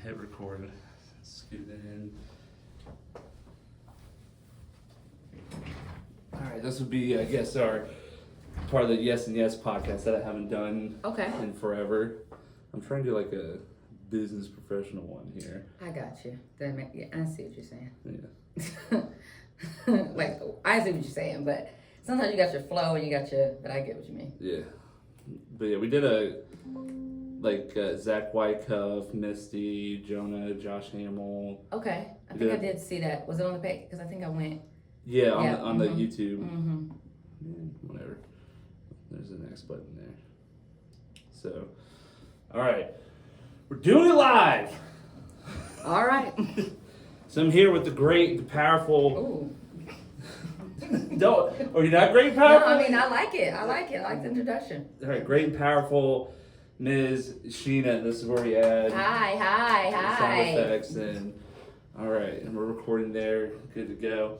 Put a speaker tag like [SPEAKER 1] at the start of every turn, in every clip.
[SPEAKER 1] hit record. Scoot it in. Alright, this would be, I guess, our part of the Yes and Yes podcast that I haven't done in forever. I'm trying to do like a business professional one here.
[SPEAKER 2] I got you. I see what you're saying.
[SPEAKER 1] Yeah.
[SPEAKER 2] Like, I see what you're saying, but sometimes you got your flow and you got your, but I get what you mean.
[SPEAKER 1] Yeah. But yeah, we did Zach Wyckoff, Misty, Jonah, Josh Hamill.
[SPEAKER 2] Okay. I think I did see that. Was it on the page? Because I think I went.
[SPEAKER 1] Yeah, on the YouTube.
[SPEAKER 2] Mm-hmm.
[SPEAKER 1] Yeah, whatever. There's the next button there. So, all right. We're doing it live.
[SPEAKER 2] All right.
[SPEAKER 1] So I'm here with the great, the powerful.
[SPEAKER 2] Ooh.
[SPEAKER 1] Are you not great and powerful?
[SPEAKER 2] No, I mean, I like it. I like the introduction.
[SPEAKER 1] All right, great and powerful Ms. Sheena. This is where we add sound effects. And all right, and we're recording there. Good to go.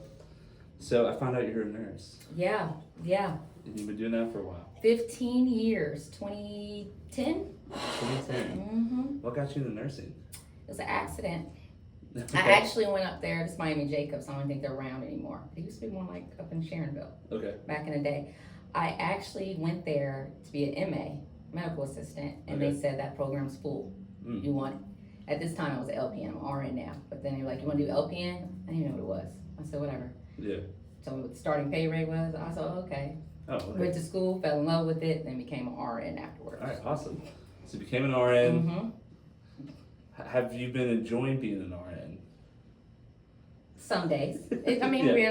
[SPEAKER 1] So I found out you're a nurse.
[SPEAKER 2] Yeah.
[SPEAKER 1] And you've been doing that for a while.
[SPEAKER 2] 15 years. 2010?
[SPEAKER 1] 2010.
[SPEAKER 2] Mm-hmm.
[SPEAKER 1] What got you into nursing?
[SPEAKER 2] It was an accident.
[SPEAKER 1] Okay.
[SPEAKER 2] I actually went up there. This Miami Jacobs. I don't think they're around anymore. They used to be more like up in Sharonville.
[SPEAKER 1] Okay.
[SPEAKER 2] Back in the day. I actually went there to be an MA, medical assistant, and they said that program's full. You want, at this time I was an LPN, I'm RN now, but then they were like, you want to do LPN? I didn't know what it was. I said, whatever.
[SPEAKER 1] Yeah.
[SPEAKER 2] Told me what the starting pay rate was. I said, oh, okay.
[SPEAKER 1] Oh, okay.
[SPEAKER 2] Went to school, fell in love with it, then became an RN afterwards.
[SPEAKER 1] All right, awesome. So you became an RN.
[SPEAKER 2] Mm-hmm.
[SPEAKER 1] Have you been enjoying being an RN?
[SPEAKER 2] Some days. Being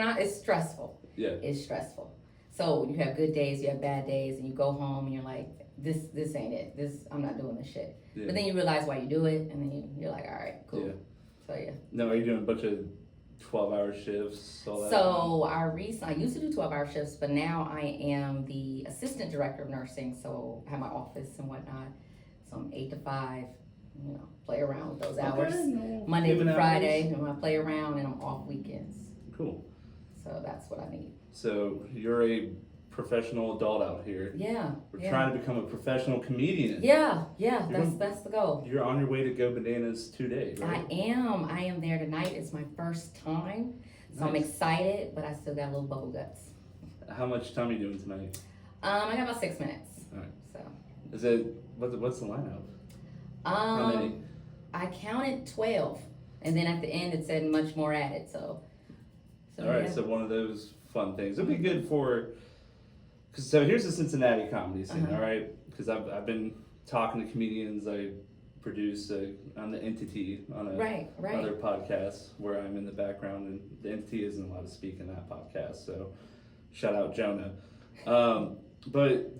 [SPEAKER 2] honest, it's stressful.
[SPEAKER 1] Yeah.
[SPEAKER 2] It's stressful. So you have good days, you have bad days, and you go home and you're like, this ain't it. I'm not doing this shit.
[SPEAKER 1] Yeah.
[SPEAKER 2] But then you realize why you do it, and then you're like, all right, cool.
[SPEAKER 1] Yeah.
[SPEAKER 2] So yeah.
[SPEAKER 1] No, are you doing a bunch of 12-hour shifts? All that?
[SPEAKER 2] So I used to do 12-hour shifts, but now I am the assistant director of nursing. So I have my office and whatnot. So I'm 8 to 5. Play around with those hours. Monday through Friday, and I play around, and I'm off weekends.
[SPEAKER 1] Cool.
[SPEAKER 2] So that's what I need.
[SPEAKER 1] So you're a professional adult out here.
[SPEAKER 2] Yeah.
[SPEAKER 1] We're trying to become a professional comedian.
[SPEAKER 2] Yeah. That's the goal.
[SPEAKER 1] You're on your way to Go Bananas today, right?
[SPEAKER 2] I am there tonight. It's my first time, so I'm excited, but I still got a little bubble guts.
[SPEAKER 1] How much time are you doing tonight?
[SPEAKER 2] I got about 6 minutes.
[SPEAKER 1] All right.
[SPEAKER 2] So.
[SPEAKER 1] Is it what's the lineup? How many?
[SPEAKER 2] I counted 12, and then at the end it said much more added. So
[SPEAKER 1] all right. So one of those fun things. It'd be good for. So here's the Cincinnati comedy scene, all right? Because I've been talking to comedians. I produce on the Entity on another podcast where I'm in the background, and the Entity isn't allowed to speak in that podcast. So shout out Jonah. But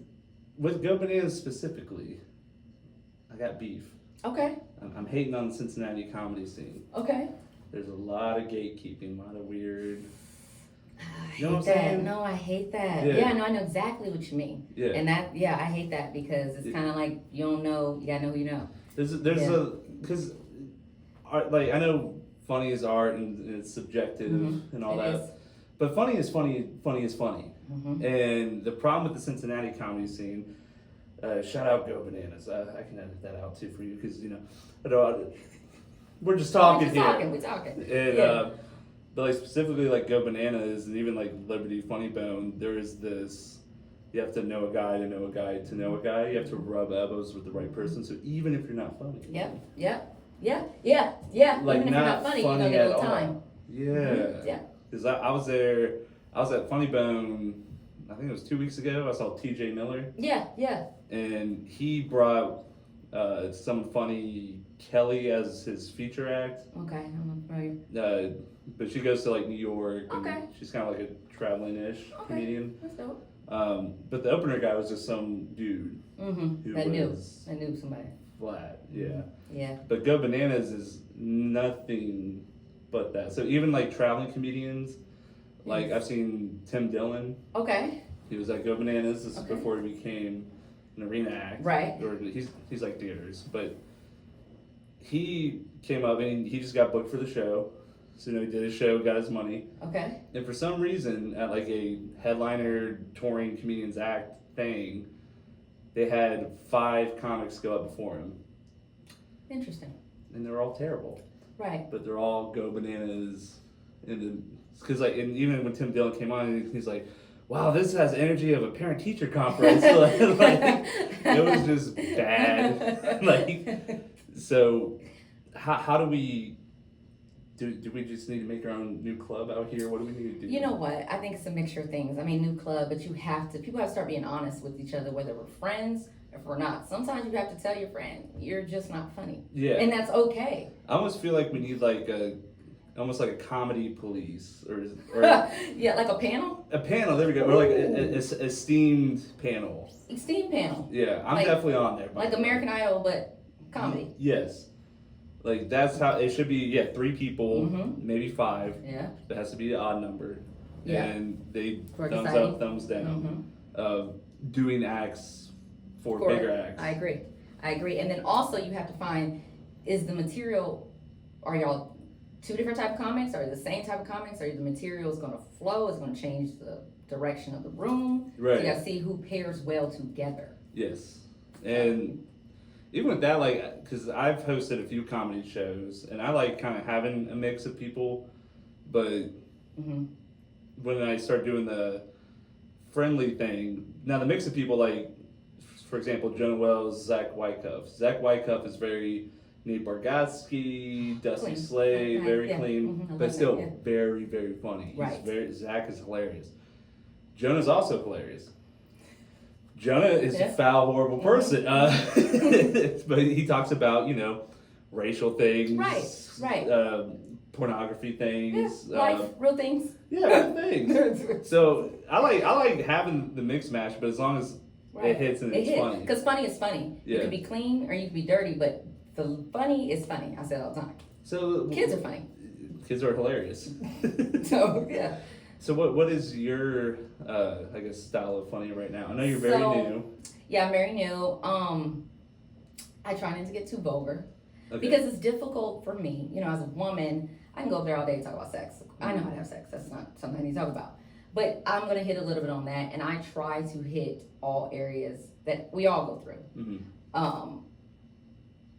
[SPEAKER 1] with Go Bananas specifically, I got beef.
[SPEAKER 2] Okay.
[SPEAKER 1] I'm hating on the Cincinnati comedy scene.
[SPEAKER 2] Okay.
[SPEAKER 1] There's a lot of gatekeeping, a lot of weird.
[SPEAKER 2] I hate that. No, I hate that. Yeah, no, I know exactly what you mean. Yeah. And I hate that because it's kind of like you don't know, you gotta know who you know.
[SPEAKER 1] Because I know funny is art and it's subjective and all that. Is. But funny is funny is funny. Mm-hmm. And the problem with the Cincinnati comedy scene, shout out Go Bananas. I can edit that out too for you because, we're just talking here.
[SPEAKER 2] We're talking.
[SPEAKER 1] And, but specifically Go Bananas and even Liberty Funny Bone, there is this, you have to know a guy to know a guy to know a guy. You have to rub elbows with the right person. So even if you're not funny.
[SPEAKER 2] Yep. Even if you're not funny, you're gonna get a little time.
[SPEAKER 1] Yeah.
[SPEAKER 2] Mm-hmm. Yeah.
[SPEAKER 1] Because I was there, I was at Funny Bone, I think it was 2 weeks ago. I saw TJ Miller.
[SPEAKER 2] Yeah.
[SPEAKER 1] And he brought some funny Kelly as his feature act.
[SPEAKER 2] Okay, I'm familiar.
[SPEAKER 1] But she goes to New York.
[SPEAKER 2] Okay.
[SPEAKER 1] And she's kind of like a traveling-ish comedian.
[SPEAKER 2] That's dope.
[SPEAKER 1] But the opener guy was just some dude.
[SPEAKER 2] Mm-hmm. That knew somebody.
[SPEAKER 1] Flat, yeah.
[SPEAKER 2] Yeah.
[SPEAKER 1] But Go Bananas is nothing but that. So even traveling comedians, I've seen Tim Dillon. Okay. He was at Go Bananas. This is before he became an arena act.
[SPEAKER 2] Right.
[SPEAKER 1] Or he's like theaters, but he came up and he just got booked for the show. So he did his show, got his money. Okay. And for some reason, at a headliner touring comedians act thing, they had 5 comics go up before him.
[SPEAKER 2] Interesting.
[SPEAKER 1] and they're all terrible.
[SPEAKER 2] Right.
[SPEAKER 1] But they're all go bananas because like, and even when Tim Dillon came on, he's like, wow, this has energy of a parent teacher conference. Like, it was just bad. Like, so how do we do we just need to make our own new club out here? What do we need to do?
[SPEAKER 2] You know what? I think it's a mixture of things. I mean, new club, but people have to start being honest with each other, whether we're friends or if we're not. Sometimes you have to tell your friend, you're just not funny.
[SPEAKER 1] Yeah.
[SPEAKER 2] And that's okay.
[SPEAKER 1] I almost feel like we need like almost like a comedy police or
[SPEAKER 2] yeah, like a panel?
[SPEAKER 1] A panel, there we go. Or like a esteemed panel.
[SPEAKER 2] Esteemed panel.
[SPEAKER 1] Yeah, I'm
[SPEAKER 2] like,
[SPEAKER 1] definitely on there.
[SPEAKER 2] Like American Idol, but comedy.
[SPEAKER 1] Yes. Like that's how it should be. Yeah, 3 people, maybe 5.
[SPEAKER 2] Yeah.
[SPEAKER 1] It has to be the odd number.
[SPEAKER 2] Yeah.
[SPEAKER 1] And they
[SPEAKER 2] For
[SPEAKER 1] thumbs
[SPEAKER 2] deciding.
[SPEAKER 1] up, thumbs down. Doing acts for bigger acts.
[SPEAKER 2] I agree. And then also you have to find, is the material, are y'all 2 different type of comics? Are they the same type of comics? Are the materials going to flow? Is it going to change the direction of the room?
[SPEAKER 1] Right.
[SPEAKER 2] So you got to see who pairs well together.
[SPEAKER 1] Yes. And even with that, like, because I've hosted a few comedy shows, and I like kind of having a mix of people, but when I start doing the friendly thing, now the mix of people, like, for example, Jonah Wells, Zach Wyckoff. Zach Wyckoff is very Nate Bargatze, Dusty
[SPEAKER 2] Clean.
[SPEAKER 1] Slade,
[SPEAKER 2] Right,
[SPEAKER 1] very
[SPEAKER 2] yeah.
[SPEAKER 1] clean,
[SPEAKER 2] I
[SPEAKER 1] but
[SPEAKER 2] love
[SPEAKER 1] still
[SPEAKER 2] that, yeah.
[SPEAKER 1] very, very funny.
[SPEAKER 2] Right.
[SPEAKER 1] Zach is hilarious. Jonah's also hilarious. Jonah is
[SPEAKER 2] Yeah.
[SPEAKER 1] a foul, horrible person. But he talks about, racial things.
[SPEAKER 2] Right.
[SPEAKER 1] Pornography things.
[SPEAKER 2] Yeah, life, real things.
[SPEAKER 1] Yeah, real things. So I like having the mix match, but as long as it hits and it's funny.
[SPEAKER 2] Because funny is funny.
[SPEAKER 1] Yeah.
[SPEAKER 2] You can be clean or you can be dirty, but the funny is funny. I say it all the time.
[SPEAKER 1] So
[SPEAKER 2] Kids are funny.
[SPEAKER 1] Kids are hilarious.
[SPEAKER 2] So, yeah.
[SPEAKER 1] So what is your I guess style of funny right now? I know you're very new.
[SPEAKER 2] Yeah, I'm very new. I try not to get too vulgar because it's difficult for me. As a woman, I can go up there all day and talk about sex. I know how to have sex. That's not something I need to talk about. But I'm gonna hit a little bit on that, and I try to hit all areas that we all go through.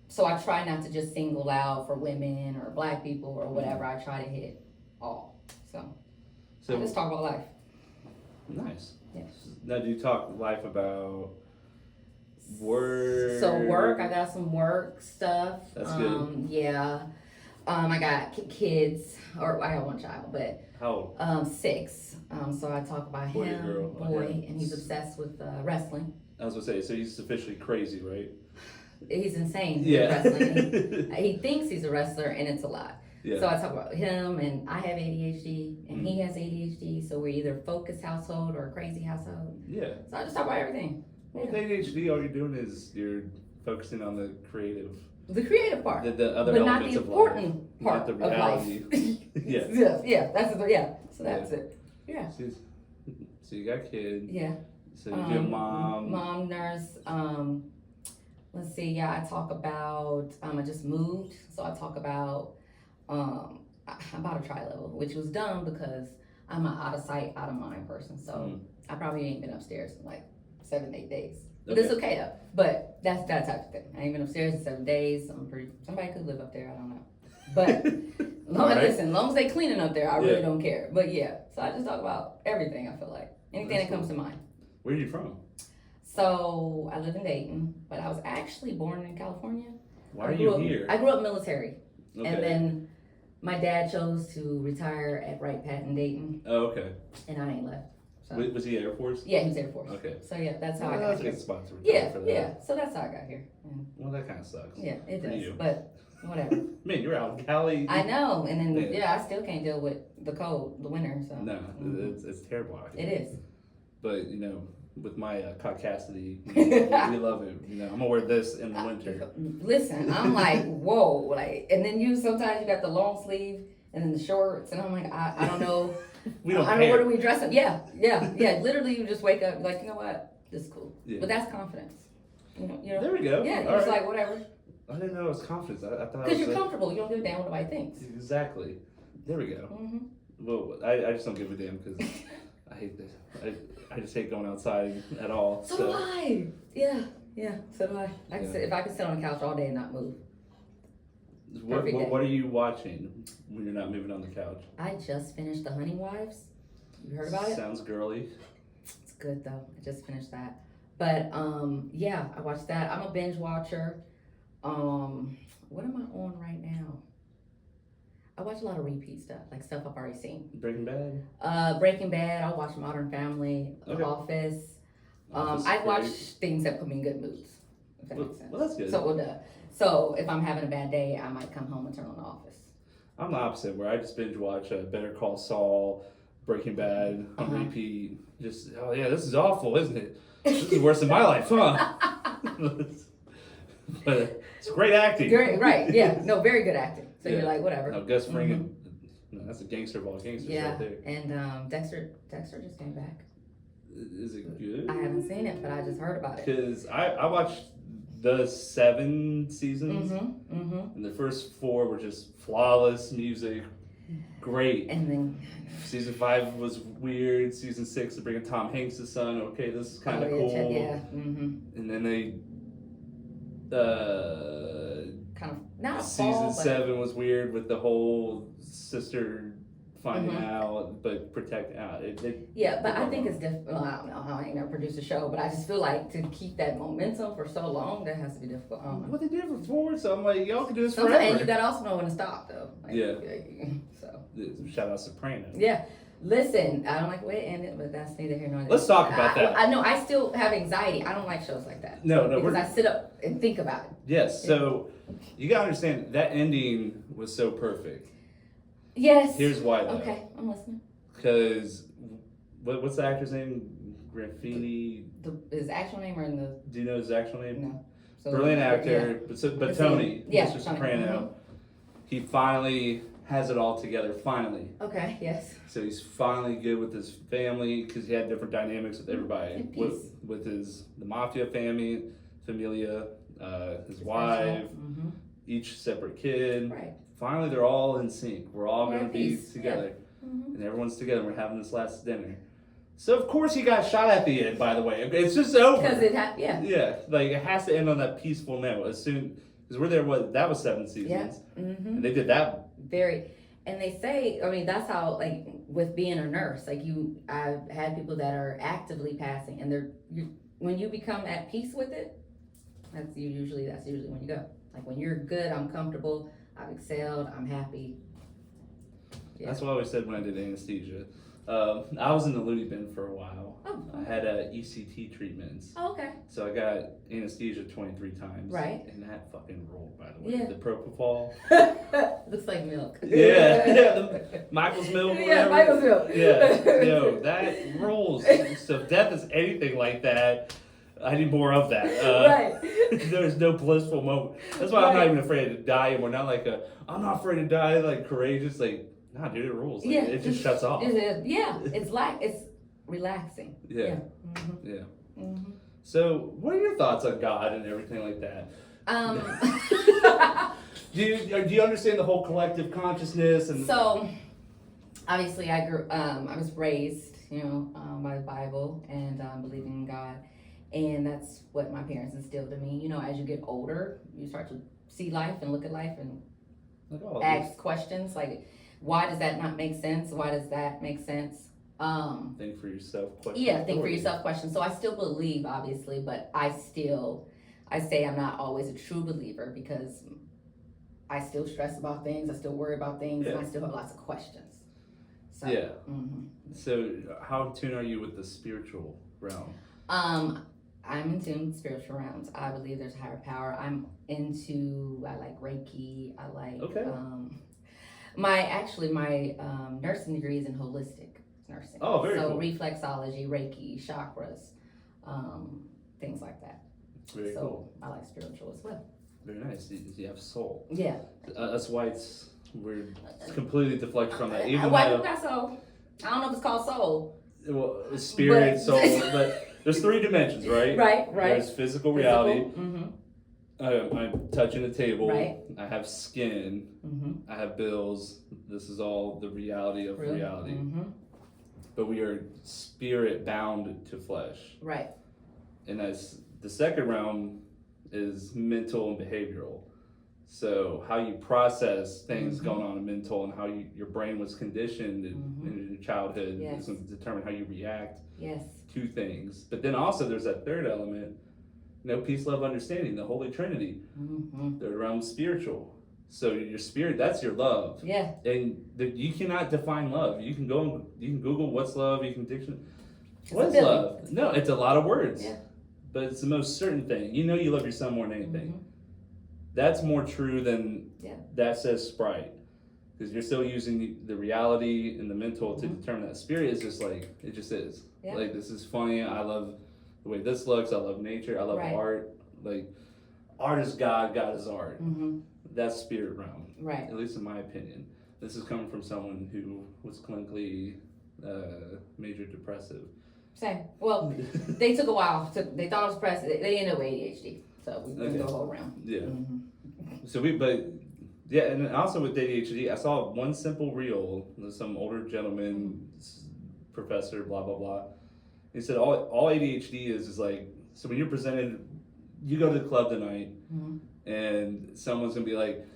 [SPEAKER 2] So I try not to just single out for women or black people or whatever. I try to hit all. So I just talk about life.
[SPEAKER 1] Nice.
[SPEAKER 2] Yeah.
[SPEAKER 1] Now, do you talk life about work?
[SPEAKER 2] So work, I got some work stuff.
[SPEAKER 1] That's good.
[SPEAKER 2] Yeah. I got kids, or I have one child, but
[SPEAKER 1] how old?
[SPEAKER 2] 6. So I talk about
[SPEAKER 1] Boy or
[SPEAKER 2] him,
[SPEAKER 1] girl?
[SPEAKER 2] boy, and he's obsessed with wrestling.
[SPEAKER 1] I was gonna say, so he's officially crazy, right?
[SPEAKER 2] He's insane.
[SPEAKER 1] Yeah.
[SPEAKER 2] With wrestling. He thinks he's a wrestler, and it's a lot.
[SPEAKER 1] Yeah.
[SPEAKER 2] So I talk about him, and I have ADHD, and he has ADHD. So we're either a focused household or a crazy household.
[SPEAKER 1] Yeah.
[SPEAKER 2] So I just talk about everything.
[SPEAKER 1] Well, with ADHD, all you're doing is you're focusing on the creative.
[SPEAKER 2] The creative part,
[SPEAKER 1] the other
[SPEAKER 2] but not
[SPEAKER 1] elements
[SPEAKER 2] the
[SPEAKER 1] of
[SPEAKER 2] important
[SPEAKER 1] life.
[SPEAKER 2] part
[SPEAKER 1] Not the
[SPEAKER 2] of
[SPEAKER 1] reality.
[SPEAKER 2] life.
[SPEAKER 1] Yeah.
[SPEAKER 2] Yeah. So that's it. Yeah.
[SPEAKER 1] So you got kids.
[SPEAKER 2] Yeah.
[SPEAKER 1] So you're a mom.
[SPEAKER 2] Mom, nurse. Let's see. Yeah, I talk about. I just moved, so I talk about. I bought a tri-level, which was dumb because I'm an out of sight, out of mind person. So I probably ain't been upstairs in like 7-8 days. But it's okay though. But that's that type of thing. I ain't been upstairs in 7 days. Somebody could live up there. I don't know. But listen, as long as they cleaning up there, I really don't care. But yeah, so I just talk about everything. I feel like anything that comes to mind.
[SPEAKER 1] Where are you from?
[SPEAKER 2] So I live in Dayton, but I was actually born in California.
[SPEAKER 1] Why are you here?
[SPEAKER 2] I grew up military,
[SPEAKER 1] Okay.
[SPEAKER 2] and then my dad chose to retire at Wright Pat in Dayton,
[SPEAKER 1] Oh, okay.
[SPEAKER 2] and I ain't left. So.
[SPEAKER 1] Was he Air Force?
[SPEAKER 2] Yeah, he was Air Force.
[SPEAKER 1] Okay.
[SPEAKER 2] So yeah, that's how I
[SPEAKER 1] That's
[SPEAKER 2] got
[SPEAKER 1] a
[SPEAKER 2] here.
[SPEAKER 1] good spot to retire for that.
[SPEAKER 2] Yeah. So that's how I got here.
[SPEAKER 1] Well, that kind of sucks.
[SPEAKER 2] Yeah, it
[SPEAKER 1] For
[SPEAKER 2] does.
[SPEAKER 1] you.
[SPEAKER 2] But whatever.
[SPEAKER 1] Man, you're out in Cali.
[SPEAKER 2] I know, and then
[SPEAKER 1] Yeah.
[SPEAKER 2] I still can't deal with the cold, the winter. So
[SPEAKER 1] No, it's terrible out here.
[SPEAKER 2] it is.
[SPEAKER 1] But with my caucasity, we love it. I'm gonna wear this in the winter.
[SPEAKER 2] Listen, I'm like, whoa, and then sometimes you got the long sleeve and then the shorts, and I'm like, I don't know.
[SPEAKER 1] We don't
[SPEAKER 2] I don't know
[SPEAKER 1] care.
[SPEAKER 2] where do we dress up. Yeah. Literally, you just wake up like, you know what, this is cool.
[SPEAKER 1] Yeah.
[SPEAKER 2] But that's confidence. You know.
[SPEAKER 1] There we go.
[SPEAKER 2] Yeah,
[SPEAKER 1] All
[SPEAKER 2] it's
[SPEAKER 1] right.
[SPEAKER 2] like whatever.
[SPEAKER 1] I didn't know it was confidence. I thought
[SPEAKER 2] Because
[SPEAKER 1] it
[SPEAKER 2] you're
[SPEAKER 1] was
[SPEAKER 2] comfortable. You don't give a damn what nobody thinks.
[SPEAKER 1] Exactly. There we go.
[SPEAKER 2] Mm-hmm.
[SPEAKER 1] Well, I just don't give a damn because I hate this. I just hate going outside at all.
[SPEAKER 2] So do I. Yeah. So do I.
[SPEAKER 1] Yeah.
[SPEAKER 2] If I could sit on the couch all day and not move. Perfect day.
[SPEAKER 1] What are you watching when you're not moving on the couch?
[SPEAKER 2] I just finished The Honey Wives. You heard about it?
[SPEAKER 1] Sounds girly.
[SPEAKER 2] It's good though. I just finished that. But yeah, I watched that. I'm a binge watcher. What am I on right now? I watch a lot of repeat stuff, like stuff I've already seen.
[SPEAKER 1] Breaking Bad.
[SPEAKER 2] Breaking Bad. I watch Modern Family, The
[SPEAKER 1] Okay.
[SPEAKER 2] Office.
[SPEAKER 1] Office is
[SPEAKER 2] I watch
[SPEAKER 1] great.
[SPEAKER 2] things that put me in good moods. If that makes sense.
[SPEAKER 1] Well, that's good.
[SPEAKER 2] So if I'm having a bad day, I might come home and turn on The Office.
[SPEAKER 1] I'm the opposite, where I just binge watch Better Call Saul, Breaking Bad on repeat. Just, oh yeah, this is awful, isn't it? This is worse than my life, huh? But it's great acting.
[SPEAKER 2] Great, right? Yeah. No, very good acting. So
[SPEAKER 1] Yeah.
[SPEAKER 2] you're like, whatever.
[SPEAKER 1] No, Gus Fring, no, that's a gangster of all gangsters
[SPEAKER 2] Yeah.
[SPEAKER 1] right there.
[SPEAKER 2] And Dexter just came back.
[SPEAKER 1] Is it good?
[SPEAKER 2] I haven't seen it, but I just heard about it.
[SPEAKER 1] Because I watched the 7 seasons,
[SPEAKER 2] Mm-hmm.
[SPEAKER 1] and the first 4 were just flawless music, great.
[SPEAKER 2] And then
[SPEAKER 1] Season 5 was weird. Season 6, to bring in Tom Hanks' son. Okay, this is kind of cool.
[SPEAKER 2] Yeah. Mm-hmm.
[SPEAKER 1] And then they,
[SPEAKER 2] Kind of not a
[SPEAKER 1] season
[SPEAKER 2] fall,
[SPEAKER 1] 7 was weird with the whole sister finding
[SPEAKER 2] Mhm.
[SPEAKER 1] out, but protect out.
[SPEAKER 2] Yeah, but I think it's difficult. Well, I don't know. I ain't never produced a show, but I just feel like to keep that momentum for so long, that has to be difficult. I don't know.
[SPEAKER 1] What they did it before, so I'm like, y'all can do this
[SPEAKER 2] Sometimes,
[SPEAKER 1] forever.
[SPEAKER 2] and you gotta also know when to stop, though. Like,
[SPEAKER 1] Yeah.
[SPEAKER 2] So
[SPEAKER 1] Shout out Soprano.
[SPEAKER 2] yeah. Listen, I don't like the way it ended, but that's neither here nor there.
[SPEAKER 1] Let's talk about that.
[SPEAKER 2] I know. I still have anxiety. I don't like shows like that.
[SPEAKER 1] No,
[SPEAKER 2] because
[SPEAKER 1] we're-
[SPEAKER 2] I sit up and think about it.
[SPEAKER 1] Yes, so you gotta understand that ending was so perfect.
[SPEAKER 2] Yes.
[SPEAKER 1] Here's why though.
[SPEAKER 2] Okay, I'm listening.
[SPEAKER 1] Because what's the actor's name? Graffini.
[SPEAKER 2] His actual name or in the
[SPEAKER 1] Do you know his actual name?
[SPEAKER 2] no? So,
[SPEAKER 1] Brilliant
[SPEAKER 2] yeah.
[SPEAKER 1] actor, but
[SPEAKER 2] Let's
[SPEAKER 1] Tony,
[SPEAKER 2] see. Yeah,
[SPEAKER 1] Mr.
[SPEAKER 2] Tony,
[SPEAKER 1] Soprano, he finally has it all together. Finally,
[SPEAKER 2] Okay. Yes.
[SPEAKER 1] so he's finally good with his family because he had different dynamics with everybody,
[SPEAKER 2] At peace.
[SPEAKER 1] with the mafia family, familia, his wife,
[SPEAKER 2] Mm-hmm.
[SPEAKER 1] each separate kid.
[SPEAKER 2] Right.
[SPEAKER 1] Finally, they're all in sync. We're all
[SPEAKER 2] We're
[SPEAKER 1] going
[SPEAKER 2] at
[SPEAKER 1] to be
[SPEAKER 2] peace.
[SPEAKER 1] together,
[SPEAKER 2] Mm-hmm.
[SPEAKER 1] and everyone's together. We're having this last dinner. So of course he got shot at the end. By the way, it's just over.
[SPEAKER 2] Because yeah.
[SPEAKER 1] Yeah, like it has to end on that peaceful note. As soon because we're there, that was 7 seasons,
[SPEAKER 2] Yeah. Mm-hmm.
[SPEAKER 1] and they did that.
[SPEAKER 2] Very. And they say, I mean, that's how, like, with being a nurse, like I've had people that are actively passing, and when you become at peace with it, that's usually when you go. Like when you're good, I'm comfortable, I've excelled, I'm happy. Yeah.
[SPEAKER 1] That's what I always said when I did anesthesia. I was in the loony bin for a while.
[SPEAKER 2] Oh.
[SPEAKER 1] I had ECT treatments,
[SPEAKER 2] Oh, okay.
[SPEAKER 1] so I got anesthesia 23 times.
[SPEAKER 2] Right.
[SPEAKER 1] And that fucking rolled, by the way.
[SPEAKER 2] Yeah.
[SPEAKER 1] The propofol.
[SPEAKER 2] Looks like milk.
[SPEAKER 1] Yeah, the Michael's milk.
[SPEAKER 2] Yeah,
[SPEAKER 1] whatever.
[SPEAKER 2] Michael's milk.
[SPEAKER 1] Yeah, no, that rolls. So if death is anything like that, I need more of that.
[SPEAKER 2] Right.
[SPEAKER 1] There's no blissful moment. That's why I'm not
[SPEAKER 2] Right.
[SPEAKER 1] even afraid to die, and we're not like I'm not afraid to die, like courageous, like nah, dude, it rules. Like,
[SPEAKER 2] Yeah,
[SPEAKER 1] it just shuts off.
[SPEAKER 2] It's relaxing.
[SPEAKER 1] Yeah,
[SPEAKER 2] Mm-hmm.
[SPEAKER 1] yeah.
[SPEAKER 2] Mm-hmm.
[SPEAKER 1] So, what are your thoughts on God and everything like that? Do you understand the whole collective consciousness and?
[SPEAKER 2] So, obviously, I was raised, by the Bible and believing in God, and that's what my parents instilled in me. As you get older, you start to see life and look at life and
[SPEAKER 1] like, oh,
[SPEAKER 2] ask questions like, why does that not make sense? Why does that make sense?
[SPEAKER 1] think for yourself. Question.
[SPEAKER 2] Yeah, think for yourself questions. So I still believe, obviously, but I say I'm not always a true believer because I still stress about things, I still worry about things, and I still have lots of questions. So,
[SPEAKER 1] Yeah.
[SPEAKER 2] Mm-hmm.
[SPEAKER 1] So, how in tune are you with the spiritual realm?
[SPEAKER 2] I'm in tune with spiritual realms. I believe there's a higher power. I like Reiki. I like,
[SPEAKER 1] Okay.
[SPEAKER 2] my nursing degree is in holistic nursing.
[SPEAKER 1] Oh, very
[SPEAKER 2] so
[SPEAKER 1] cool.
[SPEAKER 2] reflexology, Reiki, chakras, things like that.
[SPEAKER 1] Very
[SPEAKER 2] so
[SPEAKER 1] cool.
[SPEAKER 2] I like spiritual as well.
[SPEAKER 1] Very nice. You have soul.
[SPEAKER 2] Yeah.
[SPEAKER 1] Us whites, we're completely deflected from that. Even
[SPEAKER 2] White
[SPEAKER 1] though,
[SPEAKER 2] people got soul. I don't know if it's called soul.
[SPEAKER 1] well, spirit,
[SPEAKER 2] But-
[SPEAKER 1] soul, but there's 3 dimensions, right?
[SPEAKER 2] Right.
[SPEAKER 1] There's physical reality.
[SPEAKER 2] Mm-hmm.
[SPEAKER 1] I'm touching a table.
[SPEAKER 2] Right.
[SPEAKER 1] I have skin.
[SPEAKER 2] Mm-hmm.
[SPEAKER 1] I have bills. This is all the reality of reality.
[SPEAKER 2] Mm-hmm.
[SPEAKER 1] But we are spirit bound to flesh.
[SPEAKER 2] Right.
[SPEAKER 1] And that's the second realm is mental and behavioral. So how you process things going on in mental and how your brain was conditioned in your childhood is going to determine how you react to things. But then also there's that third element, peace, love, understanding, the Holy Trinity. They're around spiritual. So your spirit, that's your love.
[SPEAKER 2] Yeah.
[SPEAKER 1] And you cannot define love. You can Google what's love. You can what's love? No, it's a lot of words.
[SPEAKER 2] Yeah.
[SPEAKER 1] But it's the most certain thing. You love your son more than anything. That's more true than that says Sprite. Because you're still using the reality and the mental to determine that. Spirit is just like, it just is. Yeah. Like, this is funny. I love the way this looks. I love nature. I love art. Like, art is God. God is art. That's spirit realm. Right. At least in my opinion. This is coming from someone who was clinically major depressive.
[SPEAKER 2] Same. Well, they took a while. They thought I was depressed. They ended up with ADHD. So we can go a whole round. Yeah.
[SPEAKER 1] So and also with ADHD, I saw one simple reel. Some older gentleman, professor, blah blah blah. He said all ADHD is like, so when you're presented, you go to the club tonight, and someone's gonna be like,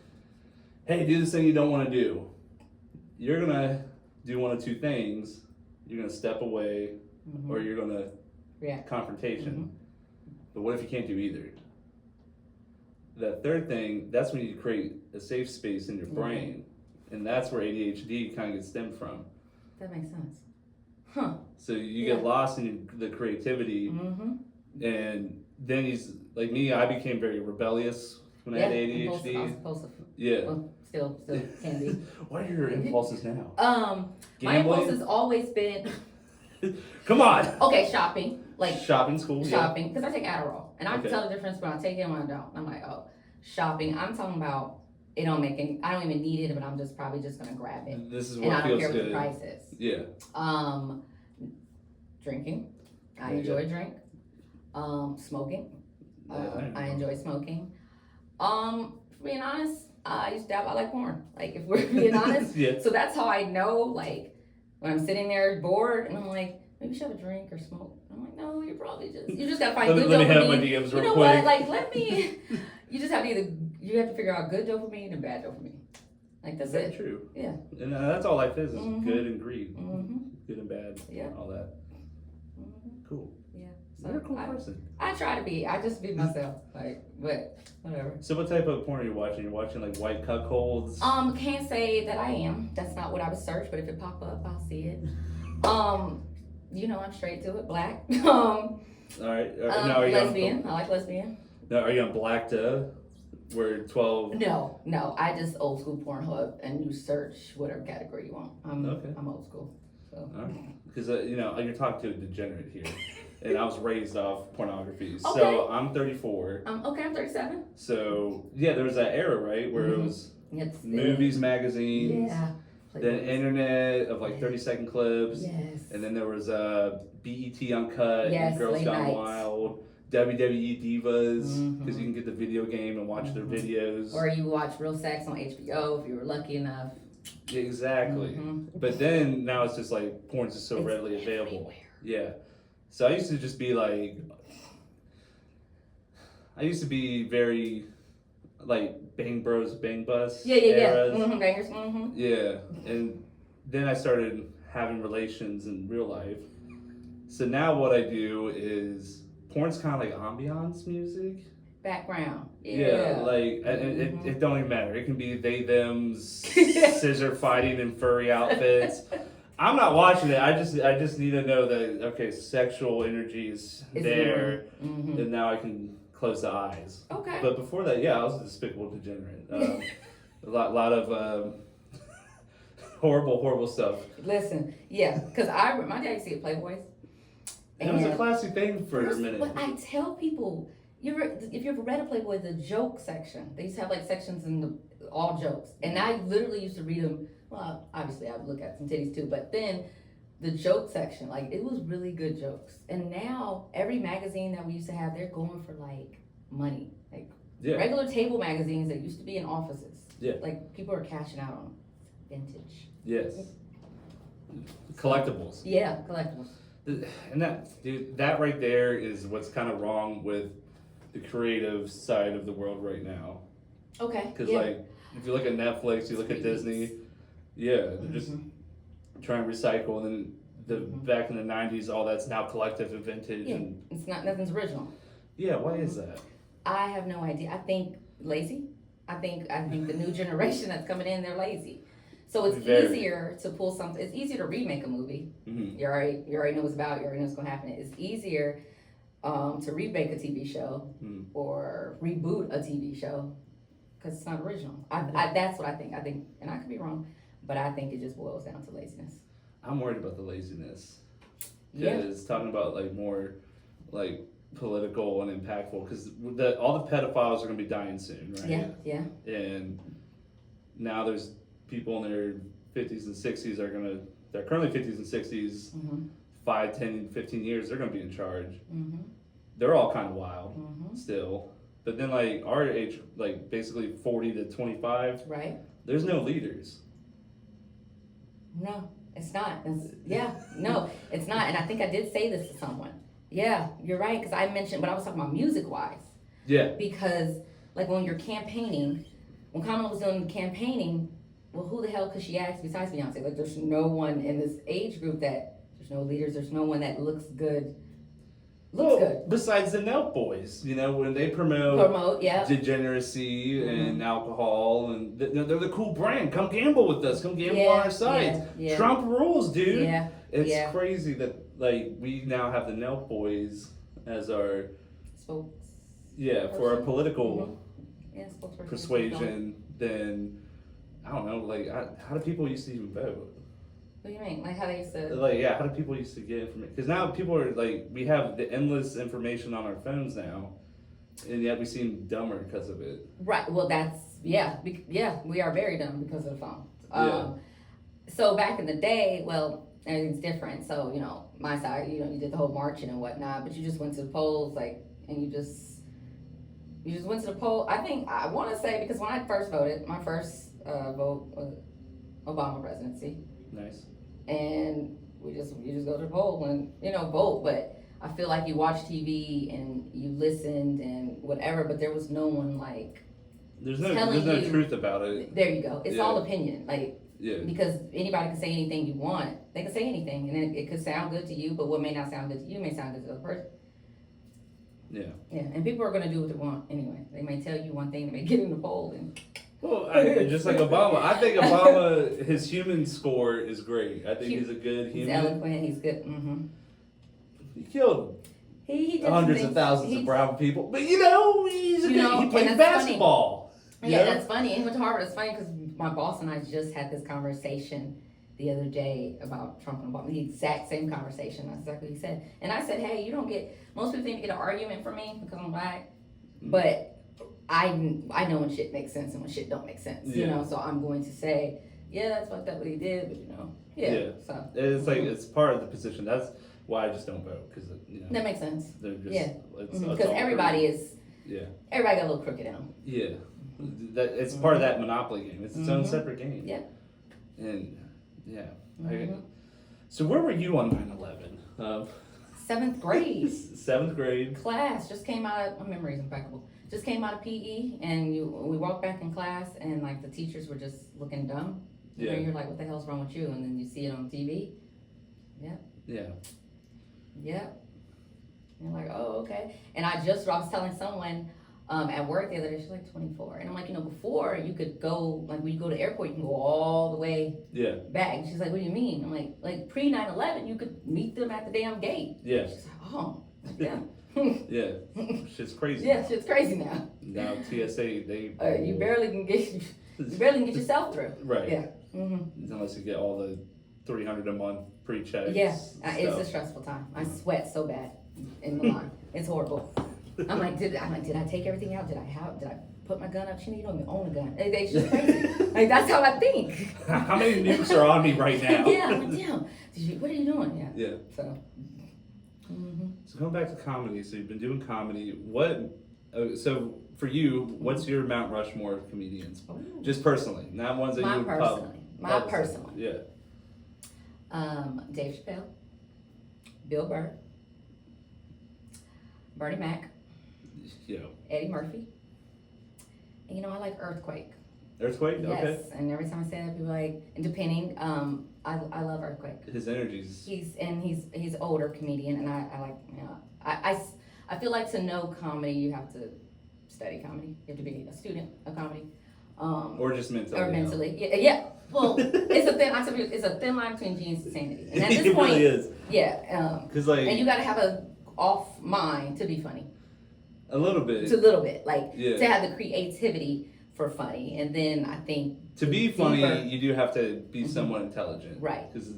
[SPEAKER 1] "Hey, do this thing you don't want to do." You're gonna do one of two things. You're gonna step away, or you're gonna confrontation. But what if you can't do either? That third thing, that's when you create a safe space in your brain. And that's where ADHD kind of gets stemmed from.
[SPEAKER 2] That makes sense. Huh.
[SPEAKER 1] So you get lost in the creativity. And then he's, like me, I became very rebellious when I had ADHD.
[SPEAKER 2] Impulsive.
[SPEAKER 1] Yeah.
[SPEAKER 2] Well, still can be.
[SPEAKER 1] What are your impulses now?
[SPEAKER 2] My impulse has always been...
[SPEAKER 1] Come on!
[SPEAKER 2] Okay, shopping. Like
[SPEAKER 1] shopping, school,
[SPEAKER 2] shopping, because I take Adderall, and I can tell the difference when I take it and when I don't. I'm like, oh, shopping. I'm talking about it don't make any. I don't even need it, but I'm probably just gonna grab it.
[SPEAKER 1] This is
[SPEAKER 2] what
[SPEAKER 1] feels good.
[SPEAKER 2] And I don't care what the price is.
[SPEAKER 1] Yeah.
[SPEAKER 2] Drinking. I enjoy drink. Smoking. I enjoy smoking. For being honest, I used to dabble. I like porn. Like, if we're being honest. So that's how I know. Like, when I'm sitting there bored, and I'm like, maybe you should have a drink or smoke. I'm like, no, you just gotta find good dopamine.
[SPEAKER 1] Let me have my DMs real quick.
[SPEAKER 2] What? Like, you just have to you have to figure out good dopamine and bad dopamine. Like, that's it.
[SPEAKER 1] True.
[SPEAKER 2] Yeah.
[SPEAKER 1] And that's all life is good and greed. Good and bad. Yeah. All that. Cool.
[SPEAKER 2] Yeah. So
[SPEAKER 1] you're a cool person.
[SPEAKER 2] I try to be. I just be myself. Like, but whatever.
[SPEAKER 1] So what type of porn are you watching? You're watching like white cuckolds?
[SPEAKER 2] Can't say that I am. That's not what I would search, but if it pop up, I'll see it. I'm straight to it. Black.
[SPEAKER 1] All right. Now are you
[SPEAKER 2] lesbian. I like lesbian.
[SPEAKER 1] Now, are you on Blackta? Where 12?
[SPEAKER 2] No. I just old school Pornhub, and you search whatever category you want. I'm old school. So.
[SPEAKER 1] Because you're talking to a degenerate here, and I was raised off pornography.
[SPEAKER 2] Okay.
[SPEAKER 1] So I'm 34.
[SPEAKER 2] I'm 37.
[SPEAKER 1] So there was that era, right, where it was movies, magazines. Yeah. Then internet of like 30-second clips.
[SPEAKER 2] Yes.
[SPEAKER 1] And then there was BET Uncut, and Girls Gone Wild, WWE Divas, because you can get the video game and watch their videos.
[SPEAKER 2] Or you watch Real Sex on HBO if you were lucky enough.
[SPEAKER 1] Exactly. But then now it's just like porn's just so readily available. Everywhere. Yeah. So I used to just be like, very like Bang Bros, Bang Bus. Eras.
[SPEAKER 2] Bangers.
[SPEAKER 1] Yeah. And then I started having relations in real life. So now what I do is porn's kind of like ambiance music.
[SPEAKER 2] Background.
[SPEAKER 1] Yeah, like, and it don't even matter. It can be they, thems, scissor fighting in furry outfits. I'm not watching it. I just need to know that, okay, sexual energy is there, and now I can close the eyes.
[SPEAKER 2] Okay.
[SPEAKER 1] But before that, I was a despicable degenerate. A lot of horrible stuff.
[SPEAKER 2] Listen, because my dad used to get Playboys.
[SPEAKER 1] And it was a classy thing for a minute.
[SPEAKER 2] But I tell people, if you ever read a Playboy, the joke section, they used to have like sections in all jokes. And I literally used to read them. Well, obviously I would look at some titties too, but then the joke section, like, it was really good jokes. And now every magazine that we used to have, they're going for like money. Like regular table magazines that used to be in offices. Yeah. Like, people are cashing out on vintage.
[SPEAKER 1] Yes. Collectibles.
[SPEAKER 2] Yeah, collectibles.
[SPEAKER 1] And that right there is what's kind of wrong with the creative side of the world right now.
[SPEAKER 2] Okay.
[SPEAKER 1] Because
[SPEAKER 2] Yeah.
[SPEAKER 1] like if you look at Netflix, you look at Disney, yeah, they're just trying to recycle. And then back in the '90s, all that's now collective and vintage.
[SPEAKER 2] Yeah.
[SPEAKER 1] And
[SPEAKER 2] It's not nothing's original.
[SPEAKER 1] yeah, why is that?
[SPEAKER 2] I have no idea. I think lazy. I think the new generation that's coming in, they're lazy. So it's
[SPEAKER 1] Very.
[SPEAKER 2] easier to pull something. It's easier to remake a movie.
[SPEAKER 1] Mm-hmm.
[SPEAKER 2] You already know what's about. You already know what's gonna happen. It's easier to remake a TV show or reboot a TV show because it's not original. That's what I think. And I could be wrong, but I think it just boils down to laziness.
[SPEAKER 1] I'm worried about the laziness.
[SPEAKER 2] Yeah.
[SPEAKER 1] Because talking about like more like political and impactful, because all the pedophiles are going to be dying soon, right?
[SPEAKER 2] Yeah. Yeah.
[SPEAKER 1] And now there's people in their 50s and 60s they're currently 50s and 60s, 5, 10, 15 years, they're going to be in charge. They're all kind of wild still. But then like our age, like basically 40 to 25,
[SPEAKER 2] right?
[SPEAKER 1] There's no leaders.
[SPEAKER 2] No, it's not. No, it's not. And I think I did say this to someone. Yeah, you're right. Because I mentioned, but I was talking about music-wise.
[SPEAKER 1] Yeah.
[SPEAKER 2] Because like when you're campaigning, when Kamala was doing campaigning, well, who the hell could she ask besides Beyonce? Like, there's no one in this age group there's no leaders. There's no one that looks good. Good.
[SPEAKER 1] Besides the Nelk Boys, when they promote
[SPEAKER 2] yeah,
[SPEAKER 1] degeneracy and alcohol, and they're the cool brand. Come gamble with us. Come gamble on our site.
[SPEAKER 2] Yeah.
[SPEAKER 1] Trump rules, dude.
[SPEAKER 2] Yeah.
[SPEAKER 1] It's crazy that like we now have the Nelk Boys as our for our political persuasion. Then I don't know. Like, how do people used to even vote?
[SPEAKER 2] What do you mean? Like how they used to?
[SPEAKER 1] Like, yeah, how do people used to get information? Because now people are like, we have the endless information on our phones now, and yet we seem dumber because of it.
[SPEAKER 2] Right. Well, we are very dumb because of the phone. So back in the day, well, everything's different. So my side, you did the whole marching and whatnot, but you just went to the polls, like, and you just went to the poll. I want to say because when I first voted, my first vote was Obama presidency.
[SPEAKER 1] Nice.
[SPEAKER 2] And you just go to the poll and vote, but I feel like you watch TV and you listened and whatever, but there was no one like
[SPEAKER 1] there's no truth about it.
[SPEAKER 2] There you go. It's all opinion, like
[SPEAKER 1] because
[SPEAKER 2] anybody can say anything you want. They can say anything, and then it could sound good to you, but what may not sound good to you may sound good to the other person.
[SPEAKER 1] Yeah.
[SPEAKER 2] Yeah, and people are gonna do what they want anyway. They may tell you one thing, they may get in the poll and.
[SPEAKER 1] Well, just like Obama, I think Obama, his human score is great. I think he's a good human.
[SPEAKER 2] He's eloquent. He's good.
[SPEAKER 1] He killed
[SPEAKER 2] he
[SPEAKER 1] hundreds of thousands of brown people, but he's a good. He played basketball.
[SPEAKER 2] Yeah, that's funny. And he went to Harvard. It's funny because my boss and I just had this conversation the other day about Trump and Obama. The exact same conversation. That's exactly what he said. And I said, hey, most people think you get an argument from me because I'm black, but I know when shit makes sense and when shit don't make sense, so I'm going to say, yeah, that's fucked up what he did, but so.
[SPEAKER 1] It's like, it's part of the position. That's why I just don't vote, because,
[SPEAKER 2] that makes sense.
[SPEAKER 1] They're just,
[SPEAKER 2] because everybody got a little crooked in them.
[SPEAKER 1] Yeah. It's part of that Monopoly game. It's its own separate game.
[SPEAKER 2] Yeah.
[SPEAKER 1] And, so where were you on 9/11?
[SPEAKER 2] 7th grade.
[SPEAKER 1] 7th grade.
[SPEAKER 2] Class just came out, my memory's impeccable. Just came out of PE, and we walked back in class, and like the teachers were just looking dumb. You're like, what the hell's wrong with you? And then you see it on TV. Yeah.
[SPEAKER 1] Yeah.
[SPEAKER 2] Yeah. And you're like, oh, okay. And I was telling someone at work the other day, she's like 24. And I'm like, before you could go, like when you go to the airport, you can go all the way back. And she's like, what do you mean? I'm like pre 9/11, you could meet them at the damn gate.
[SPEAKER 1] Yeah.
[SPEAKER 2] She's like, oh, yeah.
[SPEAKER 1] Yeah, shit's crazy.
[SPEAKER 2] Yeah, shit's crazy now.
[SPEAKER 1] Now TSA, they
[SPEAKER 2] you barely can get yourself through.
[SPEAKER 1] Right.
[SPEAKER 2] Yeah. Mm-hmm.
[SPEAKER 1] Unless you get all the $300 a month pre-checks.
[SPEAKER 2] Yeah, it's a stressful time. I sweat so bad in the line. It's horrible. I'm like, did I take everything out? Did I put my gun up? You don't even own a gun. It's just crazy. Like that's how I think.
[SPEAKER 1] How many nukes are on me right now?
[SPEAKER 2] Yeah, I'm like, damn. What are you doing?
[SPEAKER 1] Yeah.
[SPEAKER 2] So.
[SPEAKER 1] So going back to comedy, so you've been doing comedy. So for you, what's your Mount Rushmore of comedians? Just personally, not ones that you would
[SPEAKER 2] personally.
[SPEAKER 1] Yeah.
[SPEAKER 2] Dave Chappelle, Bill Burr, Bernie Mac,
[SPEAKER 1] Yeah.
[SPEAKER 2] Eddie Murphy, You know, I like Earthquake.
[SPEAKER 1] Earthquake?
[SPEAKER 2] Yes,
[SPEAKER 1] Okay.
[SPEAKER 2] and every time I say that, people are like, and depending, I love Earthquake.
[SPEAKER 1] His energy's.
[SPEAKER 2] He's older comedian, and I like, you know, I feel like to know comedy, you have to study comedy. You have to be a student of comedy.
[SPEAKER 1] Or just mentally.
[SPEAKER 2] Or mentally. Yeah. Well, it's a thin line between genius and sanity. And at this
[SPEAKER 1] It
[SPEAKER 2] point,
[SPEAKER 1] really is.
[SPEAKER 2] yeah.
[SPEAKER 1] Because, like.
[SPEAKER 2] And you got to have a off mind to be funny.
[SPEAKER 1] A little bit.
[SPEAKER 2] To a little bit. Like,
[SPEAKER 1] yeah.
[SPEAKER 2] to have the creativity for funny. And then I think.
[SPEAKER 1] To be funny,
[SPEAKER 2] deeper,
[SPEAKER 1] you do have to be somewhat intelligent.
[SPEAKER 2] Right.
[SPEAKER 1] Because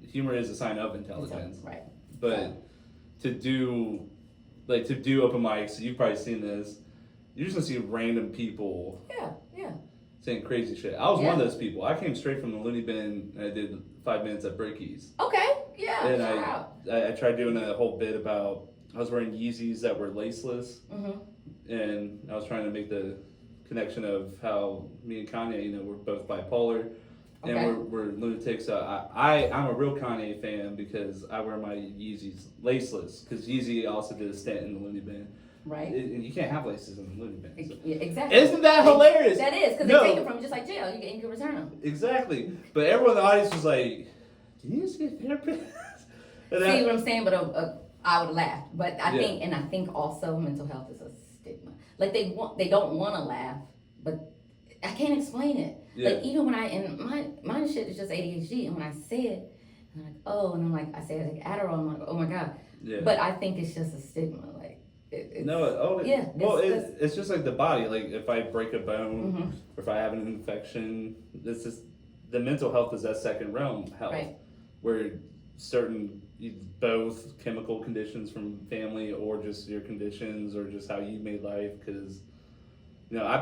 [SPEAKER 1] humor is a sign of intelligence.
[SPEAKER 2] Right.
[SPEAKER 1] But to do open mics, you've probably seen this, you're just going to see random people.
[SPEAKER 2] Yeah.
[SPEAKER 1] Saying crazy shit. I was one of those people. I came straight from the Looney Bin and I did 5 minutes at Breakies.
[SPEAKER 2] Okay, yeah.
[SPEAKER 1] And I tried doing a whole bit about, I was wearing Yeezys that were laceless. And I was trying to make the connection of how me and Kanye, you know, we're both bipolar.
[SPEAKER 2] Okay.
[SPEAKER 1] And we're lunatics. So I'm a real Kanye fan because I wear my Yeezys laceless. Because Yeezy also did a stint in the Looney Bin.
[SPEAKER 2] Right.
[SPEAKER 1] And you can't have laces in the Looney Bin. So.
[SPEAKER 2] Yeah, exactly.
[SPEAKER 1] Isn't that hilarious?
[SPEAKER 2] That is, because they take it from you just like jail. You can return them.
[SPEAKER 1] Exactly. But everyone in the audience was like, "Did you see a therapist?"
[SPEAKER 2] See what I'm saying? But I would laugh. But I think also mental health is a stigma. Like they don't want to laugh, but I can't explain it.
[SPEAKER 1] Yeah.
[SPEAKER 2] Like even when my shit is just ADHD, and when I say it, I'm like, oh, and I'm like, I say I take Adderall, I'm like, oh my god.
[SPEAKER 1] Yeah.
[SPEAKER 2] But I think it's just a stigma. Like
[SPEAKER 1] it's just like the body. Like if I break a bone, or if I have an infection, this is the mental health is that second realm health,
[SPEAKER 2] right.
[SPEAKER 1] Where certain both chemical conditions from family or just your conditions or just how you made life. Because you know, I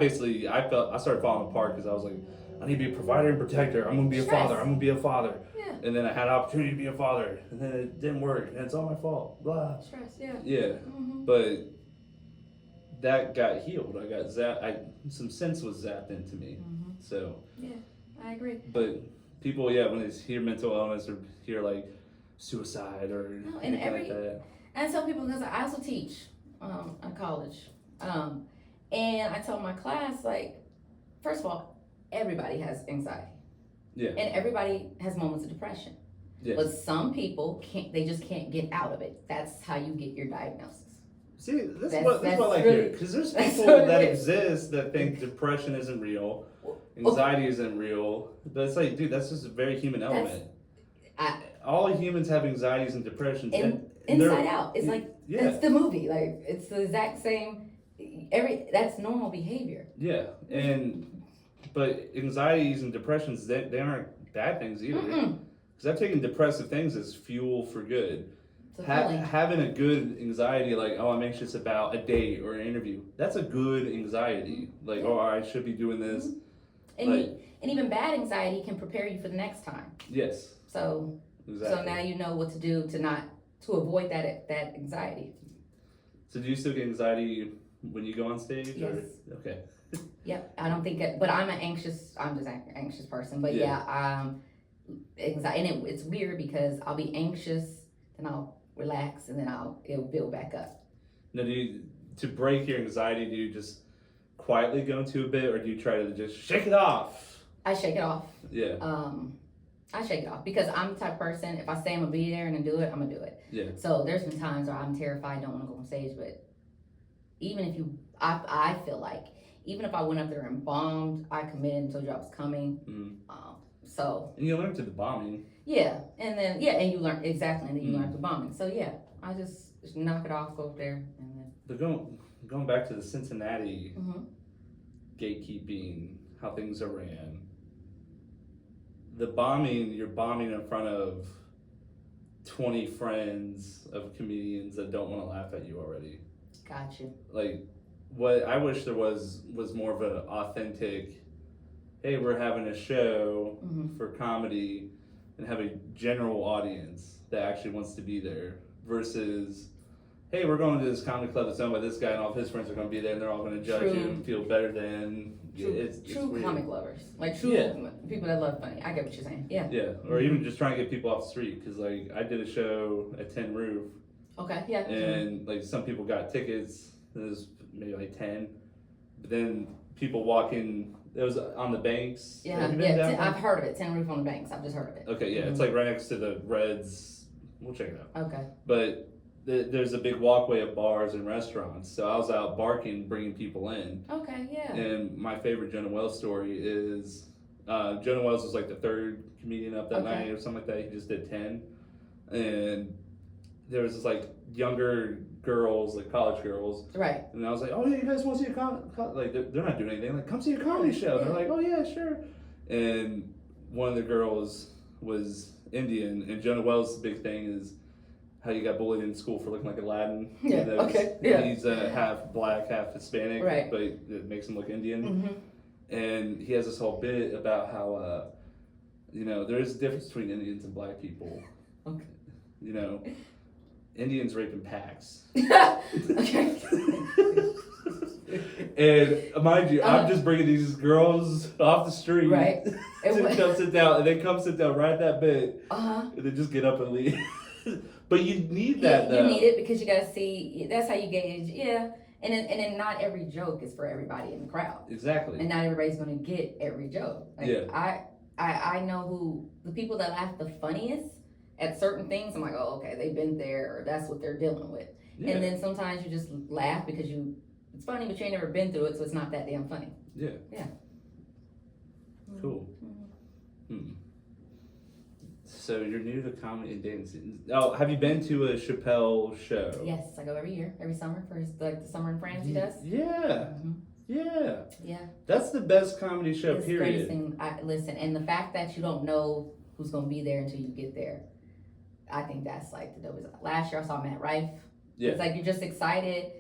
[SPEAKER 1] started falling apart because I was like, I need to be a provider and protector. I'm gonna be a father. I'm gonna be a father.
[SPEAKER 2] Yeah.
[SPEAKER 1] And then I had an opportunity to be a father, and then it didn't work, and it's all my fault. Blah.
[SPEAKER 2] Stress. Yeah.
[SPEAKER 1] Yeah. But that got healed. I got some sense was zapped into me. So.
[SPEAKER 2] Yeah, I agree.
[SPEAKER 1] But people, when they hear mental illness or hear like suicide or anything like that.
[SPEAKER 2] And some people, because I also teach at college, and I tell my class, like, first of all, everybody has anxiety.
[SPEAKER 1] Yeah.
[SPEAKER 2] And everybody has moments of depression.
[SPEAKER 1] Yes.
[SPEAKER 2] But some people they just can't get out of it. That's how you get your diagnosis.
[SPEAKER 1] See, that's what I like
[SPEAKER 2] really,
[SPEAKER 1] here. Because there's people that exist that think depression isn't real, anxiety isn't real. But it's like, dude, that's just a very human element. All humans have anxieties and depressions.
[SPEAKER 2] And Inside Out. It's like, it's the movie. Like, it's the exact same. That's normal behavior.
[SPEAKER 1] Yeah. But anxieties and depressions, they aren't bad things either. Because I've taken depressive things as fuel for good. Having a good anxiety, like, oh, I'm anxious about a date or an interview, that's a good anxiety. Like, oh, I should be doing this.
[SPEAKER 2] And even bad anxiety can prepare you for the next time.
[SPEAKER 1] Yes.
[SPEAKER 2] So now you know what to do to avoid that anxiety.
[SPEAKER 1] So do you still get anxiety when you go on stage?
[SPEAKER 2] Yes.
[SPEAKER 1] Or? Okay.
[SPEAKER 2] Yep. I don't think but I'm just an anxious person. But anxiety, and it's weird because I'll be anxious, then I'll relax, and then it'll build back up.
[SPEAKER 1] Now, to break your anxiety, do you just quietly go into a bit, or do you try to just shake it off?
[SPEAKER 2] I shake it off.
[SPEAKER 1] Yeah.
[SPEAKER 2] I shake it off because I'm the type of person, if I say I'm gonna be there and I do it, I'm gonna do it.
[SPEAKER 1] Yeah.
[SPEAKER 2] So there's been times where I'm terrified, don't want to go on stage, but even if I feel like, even if I went up there and bombed, I committed and told you I was coming. And
[SPEAKER 1] you learn to the bombing.
[SPEAKER 2] Yeah, and you learn exactly, and then you learn the bombing. So I just knock it off, go up there, and then.
[SPEAKER 1] But going back to the Cincinnati gatekeeping, how things are ran. The bombing, you're bombing in front of 20 friends of comedians that don't want to laugh at you already.
[SPEAKER 2] Gotcha.
[SPEAKER 1] Like, what I wish there was more of an authentic, hey, we're having a show for comedy and have a general audience that actually wants to be there versus, hey, we're going to this comedy club that's owned by this guy and all of his friends are going to be there and they're all going to judge you and feel better than. It's
[SPEAKER 2] true comic lovers. Like true people that love funny. I get what you're saying. Yeah.
[SPEAKER 1] Yeah. Or even just trying to get people off the street. Because, like, I did a show at Tin Roof.
[SPEAKER 2] Okay, yeah.
[SPEAKER 1] And, like, some people got tickets. It was maybe like 10. But then people walking. It was on the banks.
[SPEAKER 2] Yeah,
[SPEAKER 1] Have you been down there?
[SPEAKER 2] I've heard of it. Tin Roof on the Banks. I've just heard of it.
[SPEAKER 1] Okay, yeah, it's like right next to the Reds. We'll check it out.
[SPEAKER 2] Okay.
[SPEAKER 1] But there's a big walkway of bars and restaurants. So I was out barking, bringing people in.
[SPEAKER 2] Okay, yeah.
[SPEAKER 1] And my favorite Jonah Wells story is Jonah Wells was like the third comedian up that night or something like that. He just did 10. And there was this like younger girls, like college girls.
[SPEAKER 2] Right.
[SPEAKER 1] And I was like, oh yeah, you guys want to see a like they're not doing anything. Like, come see a comedy show. And they're like, oh yeah, sure. And one of the girls was Indian, and Jonah Wells' big thing is how you got bullied in school for looking like Aladdin.
[SPEAKER 2] Yeah. Okay. Yeah.
[SPEAKER 1] He's half black, half Hispanic,
[SPEAKER 2] right.
[SPEAKER 1] But it makes him look Indian.
[SPEAKER 2] Mm-hmm.
[SPEAKER 1] And he has this whole bit about how, there is a difference between Indians and black people.
[SPEAKER 2] Okay.
[SPEAKER 1] Indians rape in packs.
[SPEAKER 2] Okay.
[SPEAKER 1] And mind you, I'm just bringing these girls off the street
[SPEAKER 2] right.
[SPEAKER 1] to come sit down, and they come sit down right at that bit,
[SPEAKER 2] and
[SPEAKER 1] then just get up and leave. But you need that, though.
[SPEAKER 2] You need it because you gotta see. That's how you gauge. Yeah, and then not every joke is for everybody in the crowd.
[SPEAKER 1] Exactly.
[SPEAKER 2] And not everybody's gonna get every joke. Like,
[SPEAKER 1] yeah.
[SPEAKER 2] I know who the people that laugh the funniest at certain things. I'm like, oh, okay, they've been there, or that's what they're dealing with. Yeah. And then sometimes you just laugh because it's funny, but you ain't never been through it, so it's not that damn funny.
[SPEAKER 1] Yeah.
[SPEAKER 2] Yeah.
[SPEAKER 1] Cool. Mm-hmm. So you're new to comedy and dancing. Oh, have you been to a Chappelle show?
[SPEAKER 2] Yes, I go every year, every summer for the summer in France he does.
[SPEAKER 1] Yeah. Mm-hmm. Yeah.
[SPEAKER 2] Yeah.
[SPEAKER 1] That's the best comedy show,
[SPEAKER 2] it's
[SPEAKER 1] period.
[SPEAKER 2] Thing. Listen, and the fact that you don't know who's going to be there until you get there, I think that's like the dopest. Last year I saw Matt Rife. Yeah. It's like you're just excited.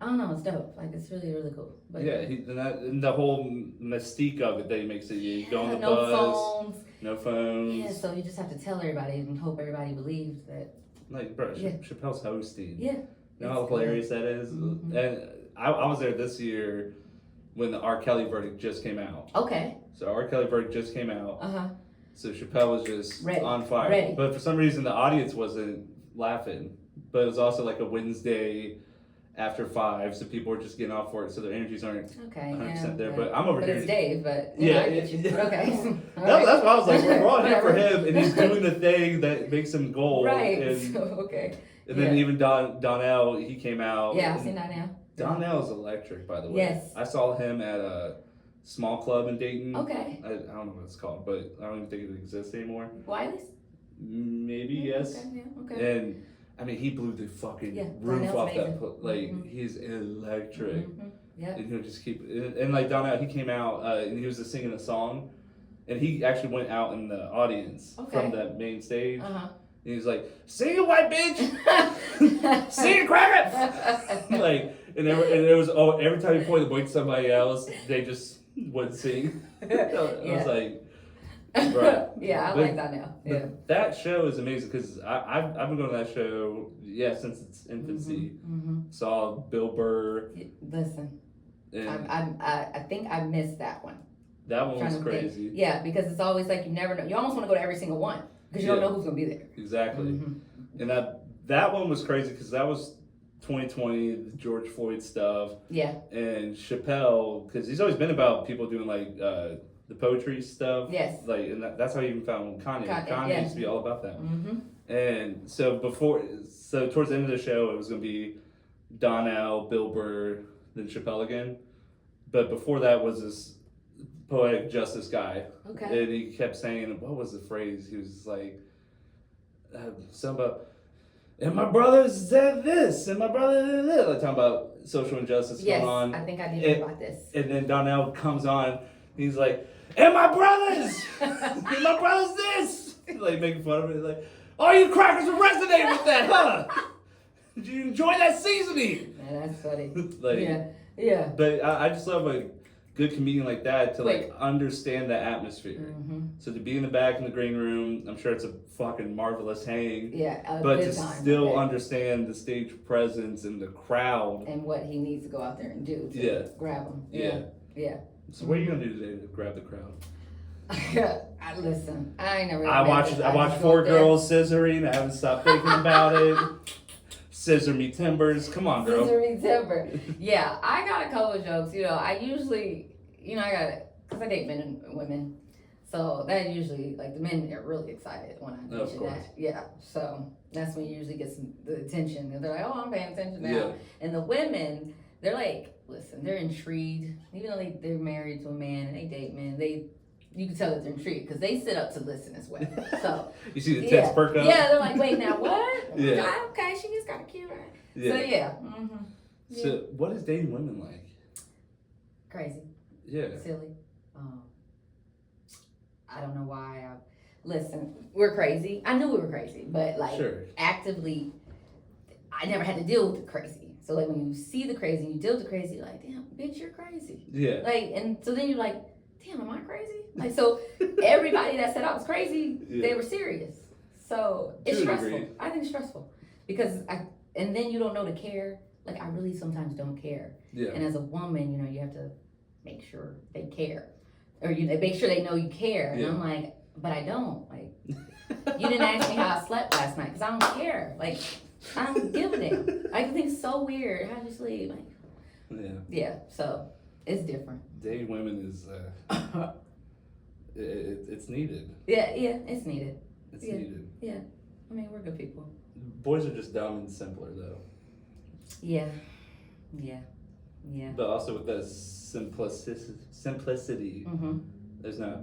[SPEAKER 2] I don't know, it's dope. Like, it's really, really cool. But
[SPEAKER 1] yeah, and the whole mystique of it that he makes it, you go on the
[SPEAKER 2] no
[SPEAKER 1] bus. No phones.
[SPEAKER 2] Yeah, so you just have to tell everybody and hope everybody believes that.
[SPEAKER 1] Like, bro, Chappelle's hosting.
[SPEAKER 2] Yeah.
[SPEAKER 1] You know how hilarious that is? Mm-hmm. And I was there this year when the R. Kelly verdict just came out.
[SPEAKER 2] Okay.
[SPEAKER 1] So R. Kelly verdict just came out.
[SPEAKER 2] Uh-huh.
[SPEAKER 1] So Chappelle was just on fire.
[SPEAKER 2] Ready.
[SPEAKER 1] But for some reason, the audience wasn't laughing. But it was also like a Wednesday after 5, so people are just getting off work, so their energies aren't 100% there. But I'm over here.
[SPEAKER 2] But it's Dave, but
[SPEAKER 1] yeah,
[SPEAKER 2] I get you. Okay.
[SPEAKER 1] That's why I was like, we're all here for him, and he's doing the thing that makes him gold.
[SPEAKER 2] Right.
[SPEAKER 1] And,
[SPEAKER 2] so, okay.
[SPEAKER 1] And then even Donnell, he came out.
[SPEAKER 2] Yeah, I've seen Donnell.
[SPEAKER 1] Donnell is electric, by the way.
[SPEAKER 2] Yes.
[SPEAKER 1] I saw him at a small club in Dayton.
[SPEAKER 2] Okay.
[SPEAKER 1] I don't know what it's called, but I don't even think it exists anymore.
[SPEAKER 2] Wiley's?
[SPEAKER 1] Maybe, yes.
[SPEAKER 2] Okay, yeah, okay.
[SPEAKER 1] And I mean, he blew the fucking roof off that. Like, he's electric.
[SPEAKER 2] Mm-hmm. Yeah.
[SPEAKER 1] And he'll just keep. And like Donnell, he came out and he was just singing a song, and he actually went out in the audience from that main stage.
[SPEAKER 2] Uh-huh.
[SPEAKER 1] And he was like, "Sing it, white bitch! Sing it, crack it!" Like, and it was every time he pointed the point to somebody else, they just would sing. I was like. Right.
[SPEAKER 2] Yeah, I like that now. Yeah.
[SPEAKER 1] That show is amazing because I've been going to that show since its infancy.
[SPEAKER 2] Mm-hmm.
[SPEAKER 1] Saw Bill Burr.
[SPEAKER 2] Listen, I think I missed that one.
[SPEAKER 1] That one was crazy.
[SPEAKER 2] Think. Yeah, because it's always like you never know. You almost want to go to every single one because you don't know who's going to be there.
[SPEAKER 1] Exactly. Mm-hmm. And that one was crazy because that was 2020, the George Floyd stuff.
[SPEAKER 2] Yeah.
[SPEAKER 1] And Chappelle, because he's always been about people doing like the poetry stuff.
[SPEAKER 2] Yes.
[SPEAKER 1] Like, and that's how he even found Kanye. Kanye used to be all about that.
[SPEAKER 2] Mm-hmm.
[SPEAKER 1] And so towards the end of the show, it was going to be Donnell, Bill Burr, then Chappelle again. But before that was this poetic justice guy.
[SPEAKER 2] Okay.
[SPEAKER 1] And he kept saying, what was the phrase? He was like, something about, and my brother said this, and my brother did this. Like talking about social injustice going on.
[SPEAKER 2] Yes, I think I did hear about this.
[SPEAKER 1] And then Donnell comes on, he's like, and my brothers! And my brother's this! Like, making fun of it. Like, all you crackers will resonate with that, huh? Did you enjoy that seasoning?
[SPEAKER 2] Man, that's funny.
[SPEAKER 1] Like,
[SPEAKER 2] yeah.
[SPEAKER 1] But I just love a good comedian like that to, like, understand the atmosphere.
[SPEAKER 2] Mm-hmm.
[SPEAKER 1] So to be in the back in the green room, I'm sure it's a fucking marvelous hang.
[SPEAKER 2] Yeah,
[SPEAKER 1] but to still understand the stage presence and the crowd.
[SPEAKER 2] And what he needs to go out there and do to grab them. Yeah.
[SPEAKER 1] So what are you gonna do today to grab the crowd?
[SPEAKER 2] Listen, I ain't never.
[SPEAKER 1] I watched 4 Girls scissoring. I haven't stopped thinking about it. Scissor me timbers. Come on, girl.
[SPEAKER 2] Scissor me timber. Yeah, I got a couple of jokes. You know, I usually because I date men and women. So that usually, like, the men are really excited when I mention that. Yeah. So that's when you usually get the attention. They're like, oh, I'm paying attention now.
[SPEAKER 1] Yeah.
[SPEAKER 2] And the women, they're like, listen, they're intrigued. Even though they're married to a man and they date men, you can tell that they're intrigued because they sit up to listen as well. So
[SPEAKER 1] you see the tits perk up?
[SPEAKER 2] Yeah, they're like, wait, now what?
[SPEAKER 1] Yeah.
[SPEAKER 2] Okay, she just got a cute.
[SPEAKER 1] Yeah.
[SPEAKER 2] So yeah. Mm-hmm. Yeah.
[SPEAKER 1] So what is dating women like?
[SPEAKER 2] Crazy.
[SPEAKER 1] Yeah.
[SPEAKER 2] Silly. I don't know why. Listen, we're crazy. I knew we were crazy, but like actively, I never had to deal with the crazy. So like when you see the crazy and you deal with the crazy, you're like, damn, bitch, you're crazy.
[SPEAKER 1] Yeah.
[SPEAKER 2] Like, and so then you're like, damn, am I crazy? Like, so everybody that said I was crazy, they were serious. So it's stressful. I think it's stressful because and then you don't know to care. Like I really sometimes don't care.
[SPEAKER 1] Yeah.
[SPEAKER 2] And as a woman, you have to make sure they care. Or make sure they know you care. And I'm like, but I don't. Like, you didn't ask me how I slept last night because I don't care. Like, I don't give a damn. I think it's so weird. How'd you sleep? Like, yeah. So it's different.
[SPEAKER 1] Dating women is it's needed.
[SPEAKER 2] Yeah, it's needed.
[SPEAKER 1] It's needed.
[SPEAKER 2] Yeah, I mean we're good people.
[SPEAKER 1] Boys are just dumb and simpler though.
[SPEAKER 2] Yeah.
[SPEAKER 1] But also with the simplicity, there's not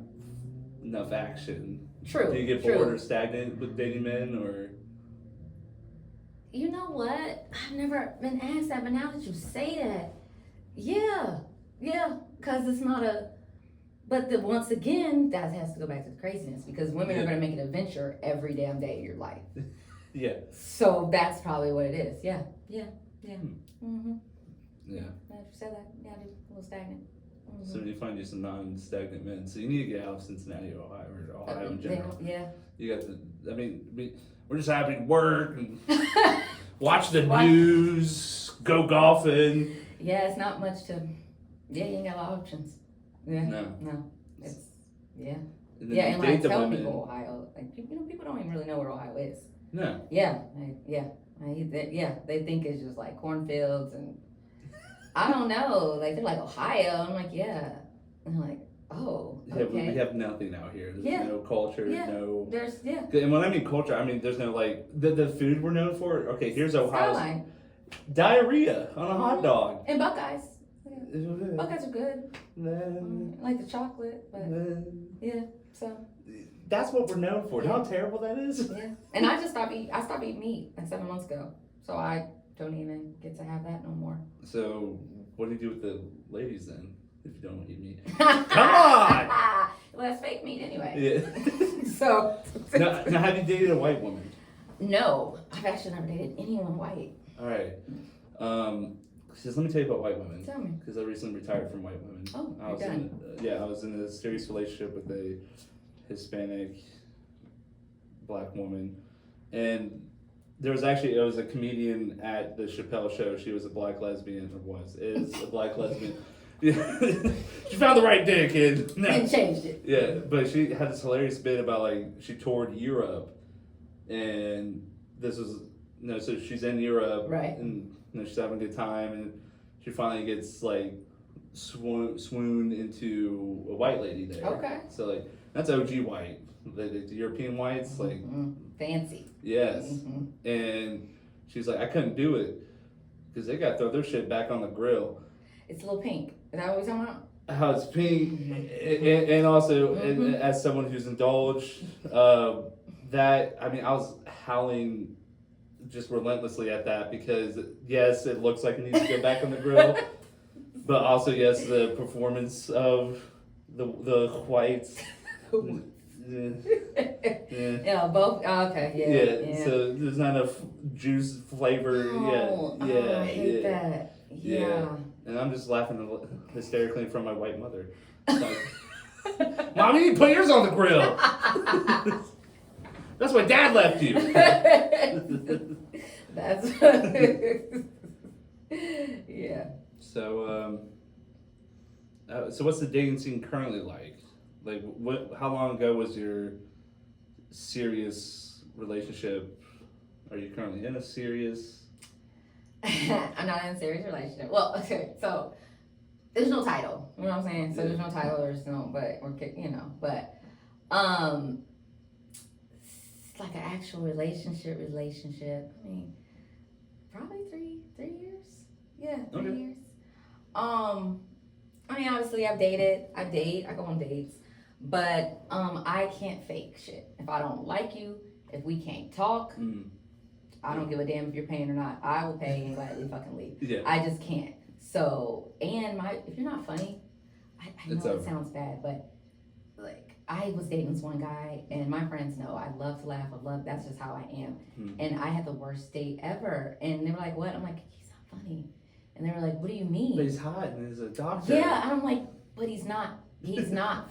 [SPEAKER 1] enough action.
[SPEAKER 2] True.
[SPEAKER 1] Do you get bored or stagnant with dating men, or?
[SPEAKER 2] You know what? I've never been asked that, but now that you say that, yeah, because it's not a. But once again, that has to go back to the craziness because women are going to make an adventure every damn day of your life.
[SPEAKER 1] Yeah.
[SPEAKER 2] So that's probably what it is. Yeah. Mm-hmm.
[SPEAKER 1] Yeah.
[SPEAKER 2] Now that you said that, yeah, I do a little stagnant. Mm-hmm.
[SPEAKER 1] So you find you some non-stagnant men. So you need to get out of Cincinnati, Ohio, or Ohio in general.
[SPEAKER 2] Yeah.
[SPEAKER 1] You got to. I mean, we're just happy to work and watch the news, go golfing.
[SPEAKER 2] Yeah, it's not much to. Yeah, you ain't got a lot of options. Yeah.
[SPEAKER 1] No.
[SPEAKER 2] It's and
[SPEAKER 1] and
[SPEAKER 2] like tell people Ohio, like people don't even really know where Ohio is.
[SPEAKER 1] No.
[SPEAKER 2] Yeah. They think it's just like cornfields and I don't know. Like they're like Ohio. I'm like, yeah. And they're like, oh, okay.
[SPEAKER 1] We have nothing out here. There's no culture. No.
[SPEAKER 2] There's
[SPEAKER 1] And when I mean culture, I mean there's no like the food we're known for. Okay, here's Ohio's diarrhea on a hot dog.
[SPEAKER 2] And Buckeyes. Buckeyes are good. Like the chocolate, but so.
[SPEAKER 1] That's what we're known for. How terrible that is.
[SPEAKER 2] Yeah. And I stopped eating meat like 7 months ago. So I don't even get to have that no more.
[SPEAKER 1] So what do you do with the ladies then? If you don't eat meat. Come on!
[SPEAKER 2] Well, that's fake meat anyway.
[SPEAKER 1] Yeah.
[SPEAKER 2] So.
[SPEAKER 1] Now, have you dated a white woman?
[SPEAKER 2] No. I've actually never dated anyone white.
[SPEAKER 1] All right. Just let me tell you about white women.
[SPEAKER 2] Tell me.
[SPEAKER 1] Because I recently retired from white women.
[SPEAKER 2] Oh,
[SPEAKER 1] I was in a serious relationship with a Hispanic black woman, and it was a comedian at the Chappelle show. She was a black lesbian, is a black lesbian. She found the right dick
[SPEAKER 2] and changed it.
[SPEAKER 1] Yeah, but she had this hilarious bit about like she toured Europe, and this was so she's in Europe,
[SPEAKER 2] right?
[SPEAKER 1] And she's having a good time, and she finally gets like swooned into a white lady there.
[SPEAKER 2] Okay.
[SPEAKER 1] So like that's OG white, the European whites, like
[SPEAKER 2] fancy.
[SPEAKER 1] Yes, and she's like, I couldn't do it because they got to throw their shit back on the grill.
[SPEAKER 2] It's a little pink. Is that what we're talking about?
[SPEAKER 1] How it's pink, and also as someone who's indulged, that I mean I was howling just relentlessly at that because yes, it looks like it needs to go back on the grill, but also yes, the performance of the whites.
[SPEAKER 2] Yeah, both. Okay, yeah.
[SPEAKER 1] So there's not enough juice flavor.
[SPEAKER 2] I hate that. Yeah.
[SPEAKER 1] And I'm just laughing hysterically from my white mother. Like, Mommy, you put yours on the grill. That's why Dad left you.
[SPEAKER 2] That's yeah.
[SPEAKER 1] So what's the dating scene currently like? Like, how long ago was your serious relationship? Are you currently in a serious?
[SPEAKER 2] I'm not in a serious relationship. Well, okay, so there's no title. You know what I'm saying? So there's no title. There's no, but it's like an actual relationship. I mean, probably three years. Yeah, 3 years. I mean, obviously, I date, I go on dates, but I can't fake shit. If I don't like you, if we can't talk, I don't give a damn if you're paying or not. I will pay and gladly fucking leave.
[SPEAKER 1] Yeah.
[SPEAKER 2] I just can't. So, and if you're not funny, I know it sounds bad, but like I was dating this one guy, and my friends know I love to laugh. That's just how I am. And I had the worst date ever, and they were like, "What?" I'm like, "He's not funny." And they were like, "What do you mean?"
[SPEAKER 1] But he's hot and he's a doctor.
[SPEAKER 2] Yeah, and I'm like, "But he's not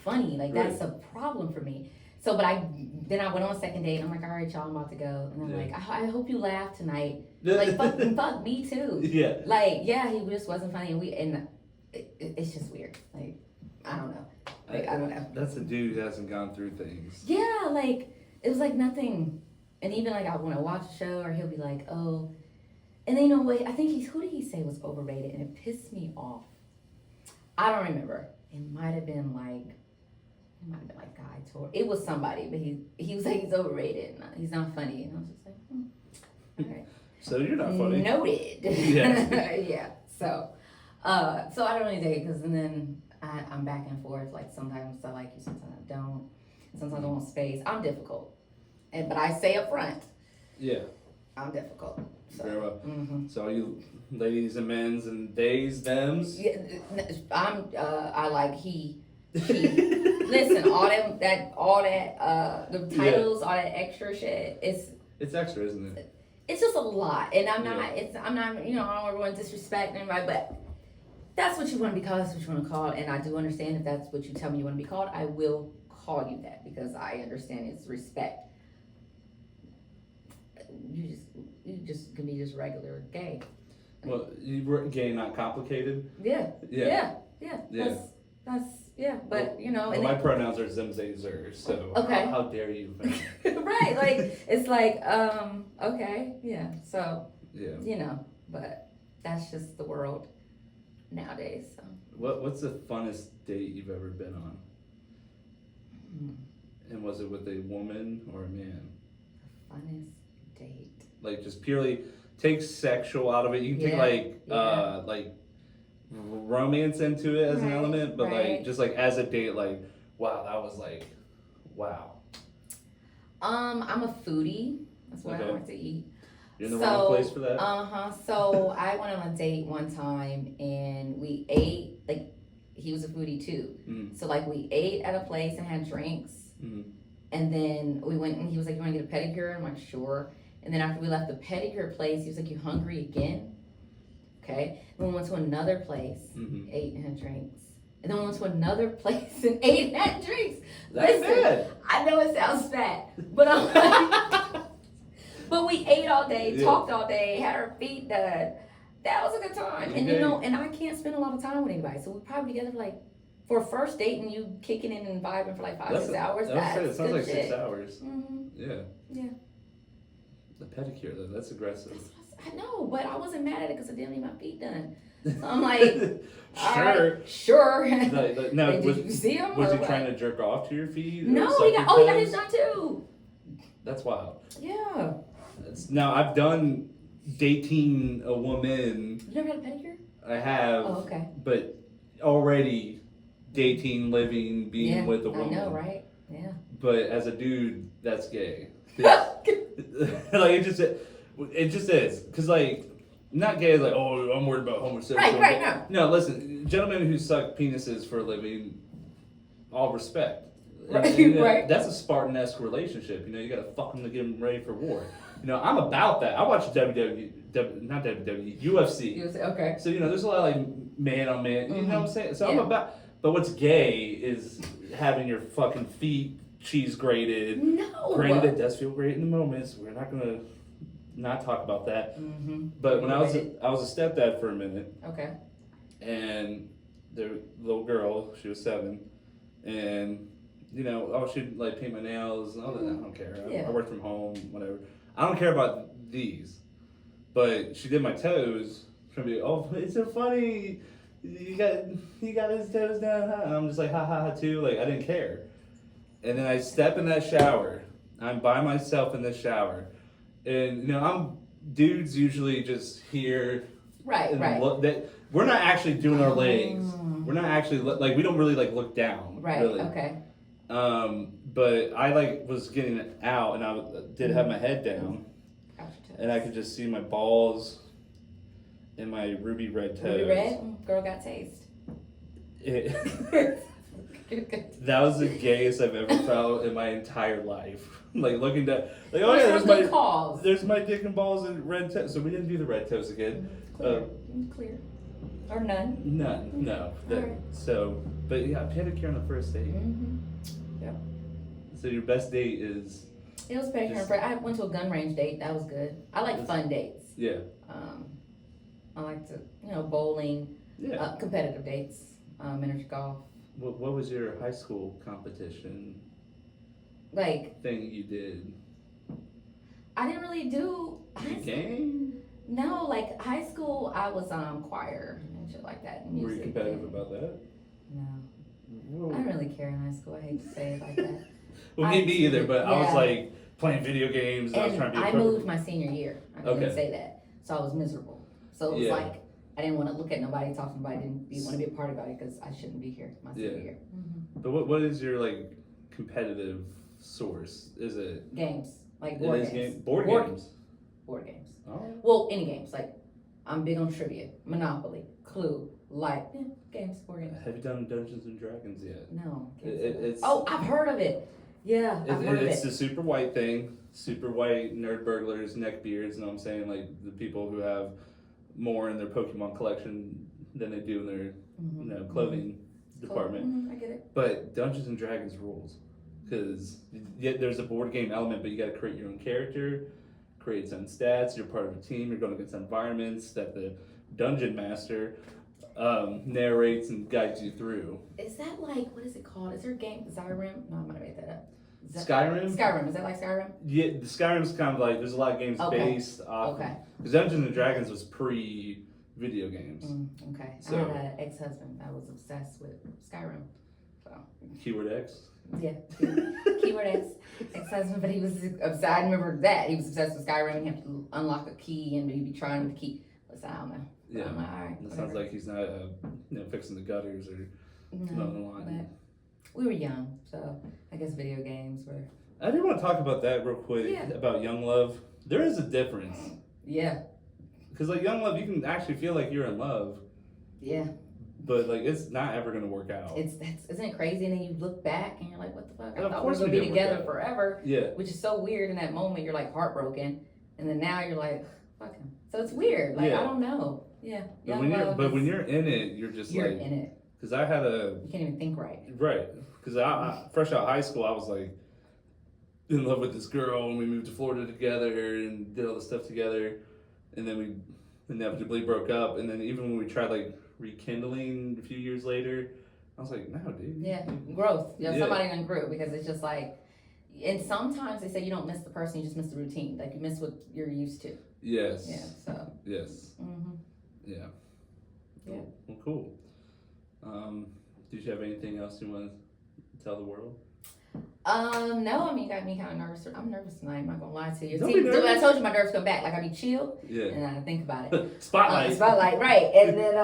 [SPEAKER 2] funny. Like that's a problem for me." So, then I went on a second date, and I'm like, "All right, y'all, I'm about to go." And I'm like, I hope you laugh tonight. Like, fuck me too.
[SPEAKER 1] Yeah.
[SPEAKER 2] Like, yeah, he just wasn't funny, and it's just weird. Like, I don't know. Like, I don't know.
[SPEAKER 1] That's a dude who hasn't gone through things.
[SPEAKER 2] Yeah, like it was like nothing. And even like I want to watch a show, or he'll be like, "Oh," and then you know what? I think who did he say was overrated, and it pissed me off. I don't remember. It might have been like Guy Tor. It was somebody, but he was like he's overrated. And he's not funny, and I was just like, all right.
[SPEAKER 1] So you're not funny.
[SPEAKER 2] Noted.
[SPEAKER 1] Yeah.
[SPEAKER 2] Yeah. So I don't really date because then I'm back and forth. Like sometimes I like you, sometimes I don't. Sometimes I want space. I'm difficult, but I say up front.
[SPEAKER 1] Yeah.
[SPEAKER 2] I'm difficult. So.
[SPEAKER 1] Very well. So you ladies and men's and theys, thems.
[SPEAKER 2] Yeah, I like he. Listen, all that the titles, all that extra shit.
[SPEAKER 1] It's extra, isn't it?
[SPEAKER 2] It's just a lot, and I'm not. You know, I don't want to disrespect anybody, but that's what you want to be called. That's what you want to call it, and I do understand if that's what you tell me you want to be called. I will call you that because I understand it's respect. You just can be just regular gay.
[SPEAKER 1] Well, you were gay, not complicated.
[SPEAKER 2] Yeah. That's but you know.
[SPEAKER 1] Well, my pronouns are them, they, zer, so
[SPEAKER 2] okay.
[SPEAKER 1] How dare you?
[SPEAKER 2] Right, like it's like okay, yeah. So
[SPEAKER 1] yeah,
[SPEAKER 2] you know, but that's just the world nowadays. So.
[SPEAKER 1] What's the funnest date you've ever been on? And was it with a woman or a man?
[SPEAKER 2] The funnest date.
[SPEAKER 1] Like just purely take sexual out of it. You can take like romance into it as an element, but like just like as a date, like wow, that was like wow. I'm
[SPEAKER 2] a foodie. That's what I like to eat.
[SPEAKER 1] You're in the wrong place for that.
[SPEAKER 2] So I went on a date one time and we ate, like he was a foodie too. So like we ate at a place and had drinks. And then we went and he was like, "You want to get a pedicure?" I'm like, "Sure." And then after we left the pedicure place, he was like, "You hungry again?" Okay. Then we went to another place, ate and had drinks. And then we went to another place and ate and had drinks.
[SPEAKER 1] That's bad.
[SPEAKER 2] I know it sounds bad, but I'm like, but we ate all day, talked all day, had our feet done. That was a good time. And you know, and I can't spend a lot of time with anybody. So we're probably together for a first date and you kicking in and vibing for like 5-6 hours.
[SPEAKER 1] It sounds like
[SPEAKER 2] shit.
[SPEAKER 1] 6 hours.
[SPEAKER 2] Yeah.
[SPEAKER 1] The pedicure though, that's aggressive.
[SPEAKER 2] I know, but I wasn't mad at it because I didn't need my feet done. So I'm like, sure.
[SPEAKER 1] Now,
[SPEAKER 2] did you see him?
[SPEAKER 1] Was he trying to jerk off to your feet?
[SPEAKER 2] No, he got his done too.
[SPEAKER 1] That's wild.
[SPEAKER 2] Yeah.
[SPEAKER 1] Now I've done dating a woman.
[SPEAKER 2] You never had a pedicure?
[SPEAKER 1] I have.
[SPEAKER 2] Oh, okay.
[SPEAKER 1] But already dating, living, being with a woman.
[SPEAKER 2] I know, right? Yeah.
[SPEAKER 1] But as a dude, that's gay. Like it just is, cause like not gay like I'm worried about homosexuality.
[SPEAKER 2] Right.
[SPEAKER 1] No, listen, gentlemen who suck penises for a living, all respect.
[SPEAKER 2] Right.
[SPEAKER 1] That's a Spartan-esque relationship. You know, you gotta fuck them to get them ready for war. You know, I'm about that. I watch not WWE, UFC.
[SPEAKER 2] Okay.
[SPEAKER 1] So you know, there's a lot of like man on man. You know what I'm saying? So I'm about. But what's gay is having your fucking feet cheese grated.
[SPEAKER 2] No.
[SPEAKER 1] Granted, it does feel great in the moment, so we're not gonna not talk about that. But when I was a stepdad for a minute.
[SPEAKER 2] Okay.
[SPEAKER 1] And the little girl, she was 7, and you know, she'd like paint my nails and all that. I don't care. I work from home, whatever. I don't care about these. But she did my toes. Trying to be, oh, it's so funny. he got his toes down, huh? And I'm just like, ha ha ha too. Like, I didn't care. And then I step in that shower. I'm by myself in the shower. And, you know, dudes usually just here.
[SPEAKER 2] Right,
[SPEAKER 1] and
[SPEAKER 2] right.
[SPEAKER 1] We're not actually doing our legs. We're not actually, like, we don't really, like, look down.
[SPEAKER 2] Right,
[SPEAKER 1] really.
[SPEAKER 2] okay.
[SPEAKER 1] But I, like, was getting out, and I did have my head down. And I could just see my balls and my ruby red toes.
[SPEAKER 2] Ruby red? Girl got taste.
[SPEAKER 1] That was the gayest I've ever felt in my entire life. Like looking down, like, oh yeah, there's my dick and balls and red toes. So we didn't do the red toes again.
[SPEAKER 2] Clear. Or none.
[SPEAKER 1] None, no.
[SPEAKER 2] Alright.
[SPEAKER 1] So, but yeah, pedicure on the first date.
[SPEAKER 2] Mm-hmm. Yep.
[SPEAKER 1] So your best date is?
[SPEAKER 2] It was pedicure. I went to a gun range date. That was good. I like fun dates.
[SPEAKER 1] Yeah.
[SPEAKER 2] I like to, bowling.
[SPEAKER 1] Yeah.
[SPEAKER 2] Competitive dates. Miniature golf.
[SPEAKER 1] What was your high school competition?
[SPEAKER 2] Like
[SPEAKER 1] thing you did?
[SPEAKER 2] I didn't really do.
[SPEAKER 1] Game?
[SPEAKER 2] No, like high school, I was choir and shit like that. Music.
[SPEAKER 1] Were you competitive about that?
[SPEAKER 2] No.
[SPEAKER 1] Whoa.
[SPEAKER 2] I didn't really care in high school. I hate to say it like that.
[SPEAKER 1] Well, me either, but yeah. I was like playing video games and I was trying to be.
[SPEAKER 2] I moved my senior year. I didn't say that, so I was miserable. So it was like I didn't want to look at nobody, talk to nobody. Didn't want to be a part about it because I shouldn't be here my senior year. Mm-hmm.
[SPEAKER 1] But what is your like competitive source? Is it
[SPEAKER 2] games? Like board games.
[SPEAKER 1] Board games.
[SPEAKER 2] Board games.
[SPEAKER 1] Oh.
[SPEAKER 2] Well, any games. Like I'm big on trivia, Monopoly, Clue, games, board games.
[SPEAKER 1] Have you done Dungeons and Dragons yet?
[SPEAKER 2] No.
[SPEAKER 1] It's
[SPEAKER 2] I've heard of it. Yeah, I've heard of it.
[SPEAKER 1] It's the super white thing. Super white nerd burglars, neckbeards, you know what I'm saying? Like the people who have more in their Pokemon collection than they do in their clothing department.
[SPEAKER 2] Mm-hmm. I get it.
[SPEAKER 1] But Dungeons and Dragons rules. Because there's a board game element, but you got to create your own character, create its own stats. You're part of a team. You're going against environments that the dungeon master narrates and guides you through.
[SPEAKER 2] Is that like, what is it called? Is there a game, Skyrim? No, I'm going to make that up.
[SPEAKER 1] Skyrim?
[SPEAKER 2] Skyrim. Is that like Skyrim?
[SPEAKER 1] Yeah, the Skyrim's kind of like, there's a lot of games based off.
[SPEAKER 2] Okay.
[SPEAKER 1] Because Dungeons and Dragons was pre-video games.
[SPEAKER 2] Okay.
[SPEAKER 1] So,
[SPEAKER 2] I had an ex-husband that was obsessed with Skyrim. So.
[SPEAKER 1] Keyword X?
[SPEAKER 2] Yeah. Keyword X. Ex-husband, but he was obsessed. I remember that. He was obsessed with Skyrim. He had to unlock a key and he'd be trying with the key. Listen, I don't know.
[SPEAKER 1] Yeah.
[SPEAKER 2] I'm like, all right,
[SPEAKER 1] it sounds like he's not fixing the gutters or mowing the lawn.
[SPEAKER 2] We were young, so I guess video games were.
[SPEAKER 1] I do want to talk about that real quick, about young love. There is a difference.
[SPEAKER 2] Yeah.
[SPEAKER 1] Because, like, young love, you can actually feel like you're in love.
[SPEAKER 2] Yeah.
[SPEAKER 1] But, like, it's not ever going to work out.
[SPEAKER 2] Isn't it crazy? And then you look back and you're like, what the fuck?
[SPEAKER 1] Well,
[SPEAKER 2] I thought we were going to be together forever.
[SPEAKER 1] Yeah.
[SPEAKER 2] Which is so weird in that moment. You're, like, heartbroken. And then now you're like, fuck him. So it's weird. Like, I don't know. Yeah.
[SPEAKER 1] But when you're in it, you're just
[SPEAKER 2] you're in it.
[SPEAKER 1] Because I had
[SPEAKER 2] you can't even think right.
[SPEAKER 1] Right. Because I fresh out of high school, I was like in love with this girl, and we moved to Florida together and did all this stuff together, and then we inevitably broke up. And then even when we tried like rekindling a few years later, I was like, no, dude.
[SPEAKER 2] Yeah, growth. Somebody done grew because it's just like, and sometimes they say you don't miss the person, you just miss the routine. Like you miss what you're used to.
[SPEAKER 1] Yes.
[SPEAKER 2] Yeah. So.
[SPEAKER 1] Yes.
[SPEAKER 2] Mm-hmm.
[SPEAKER 1] Yeah.
[SPEAKER 2] Yeah.
[SPEAKER 1] Well, cool. Did you have anything else you want to tell the world?
[SPEAKER 2] No, I mean, got me kind of nervous. I'm nervous tonight. I'm not gonna lie to you.
[SPEAKER 1] Don't be nervous.
[SPEAKER 2] I told you my nerves come back. Like I be chill, and I think about it.
[SPEAKER 1] Spotlight,
[SPEAKER 2] right? And then,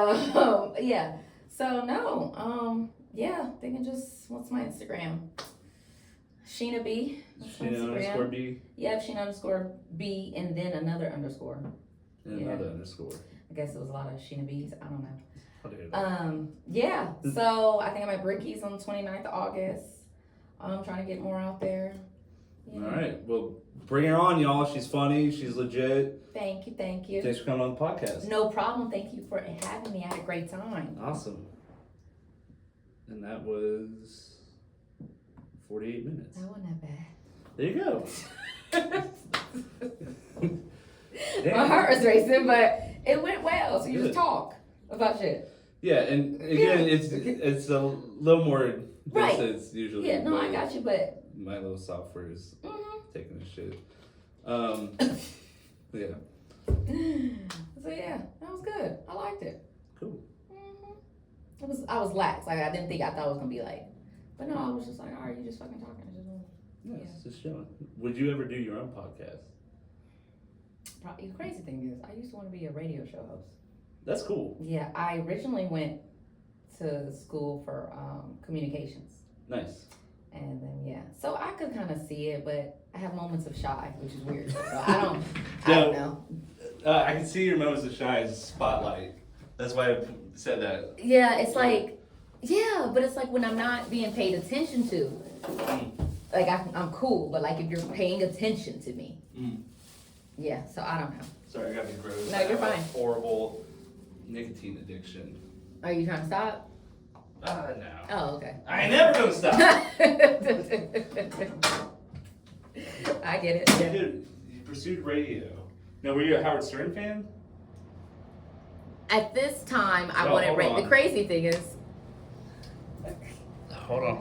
[SPEAKER 2] yeah. So no, yeah. Thinking just what's my Instagram? Sheena B.
[SPEAKER 1] Sheena_B.
[SPEAKER 2] Yep, Sheena_B, and then another underscore.
[SPEAKER 1] And another underscore.
[SPEAKER 2] I guess it was a lot of Sheena B's. I don't know.
[SPEAKER 1] Yeah.
[SPEAKER 2] So I think I'm at Bricky's on the 29th of August. I'm trying to get more out there.
[SPEAKER 1] Yeah. All right. Well, bring her on, y'all. She's funny. She's legit.
[SPEAKER 2] Thank you.
[SPEAKER 1] Thanks for coming on the podcast.
[SPEAKER 2] No problem. Thank you for having me. I had a great time.
[SPEAKER 1] Awesome. And that was 48 minutes.
[SPEAKER 2] That wasn't that
[SPEAKER 1] bad. There you go.
[SPEAKER 2] My heart was racing, but it went well. So you just talk about shit.
[SPEAKER 1] Yeah, and again, it's a little more distance usually.
[SPEAKER 2] Yeah, no, I got you, but
[SPEAKER 1] my little software is taking a shit. Yeah.
[SPEAKER 2] So yeah, that was good. I liked it.
[SPEAKER 1] Cool.
[SPEAKER 2] I was lax. Like I thought it was gonna be like, but no, I was just like, all right, you just fucking talking.
[SPEAKER 1] Yes, just chilling. Would you ever do your own podcast?
[SPEAKER 2] Probably the crazy thing is, I used to want to be a radio show host.
[SPEAKER 1] That's cool.
[SPEAKER 2] Yeah, I originally went to school for communications.
[SPEAKER 1] Nice.
[SPEAKER 2] And then so I could kind of see it, but I have moments of shy, which is weird. So I don't know.
[SPEAKER 1] I can see your moments of shy as spotlight. That's why I said that.
[SPEAKER 2] Yeah, it's like, but it's like when I'm not being paid attention to, like I'm cool, but like if you're paying attention to me, so I don't know.
[SPEAKER 1] Sorry, I gotta be gross.
[SPEAKER 2] No, you're
[SPEAKER 1] I have
[SPEAKER 2] fine.
[SPEAKER 1] a horrible nicotine addiction.
[SPEAKER 2] Are you trying to stop?
[SPEAKER 1] No.
[SPEAKER 2] Oh, okay.
[SPEAKER 1] I ain't never gonna stop.
[SPEAKER 2] I get it.
[SPEAKER 1] Yeah, dude, you pursued radio. Now, were you a Howard Stern fan?
[SPEAKER 2] At this time, I
[SPEAKER 1] No,
[SPEAKER 2] wanted
[SPEAKER 1] hold
[SPEAKER 2] radio.
[SPEAKER 1] on.
[SPEAKER 2] The crazy thing is,
[SPEAKER 1] Hold on.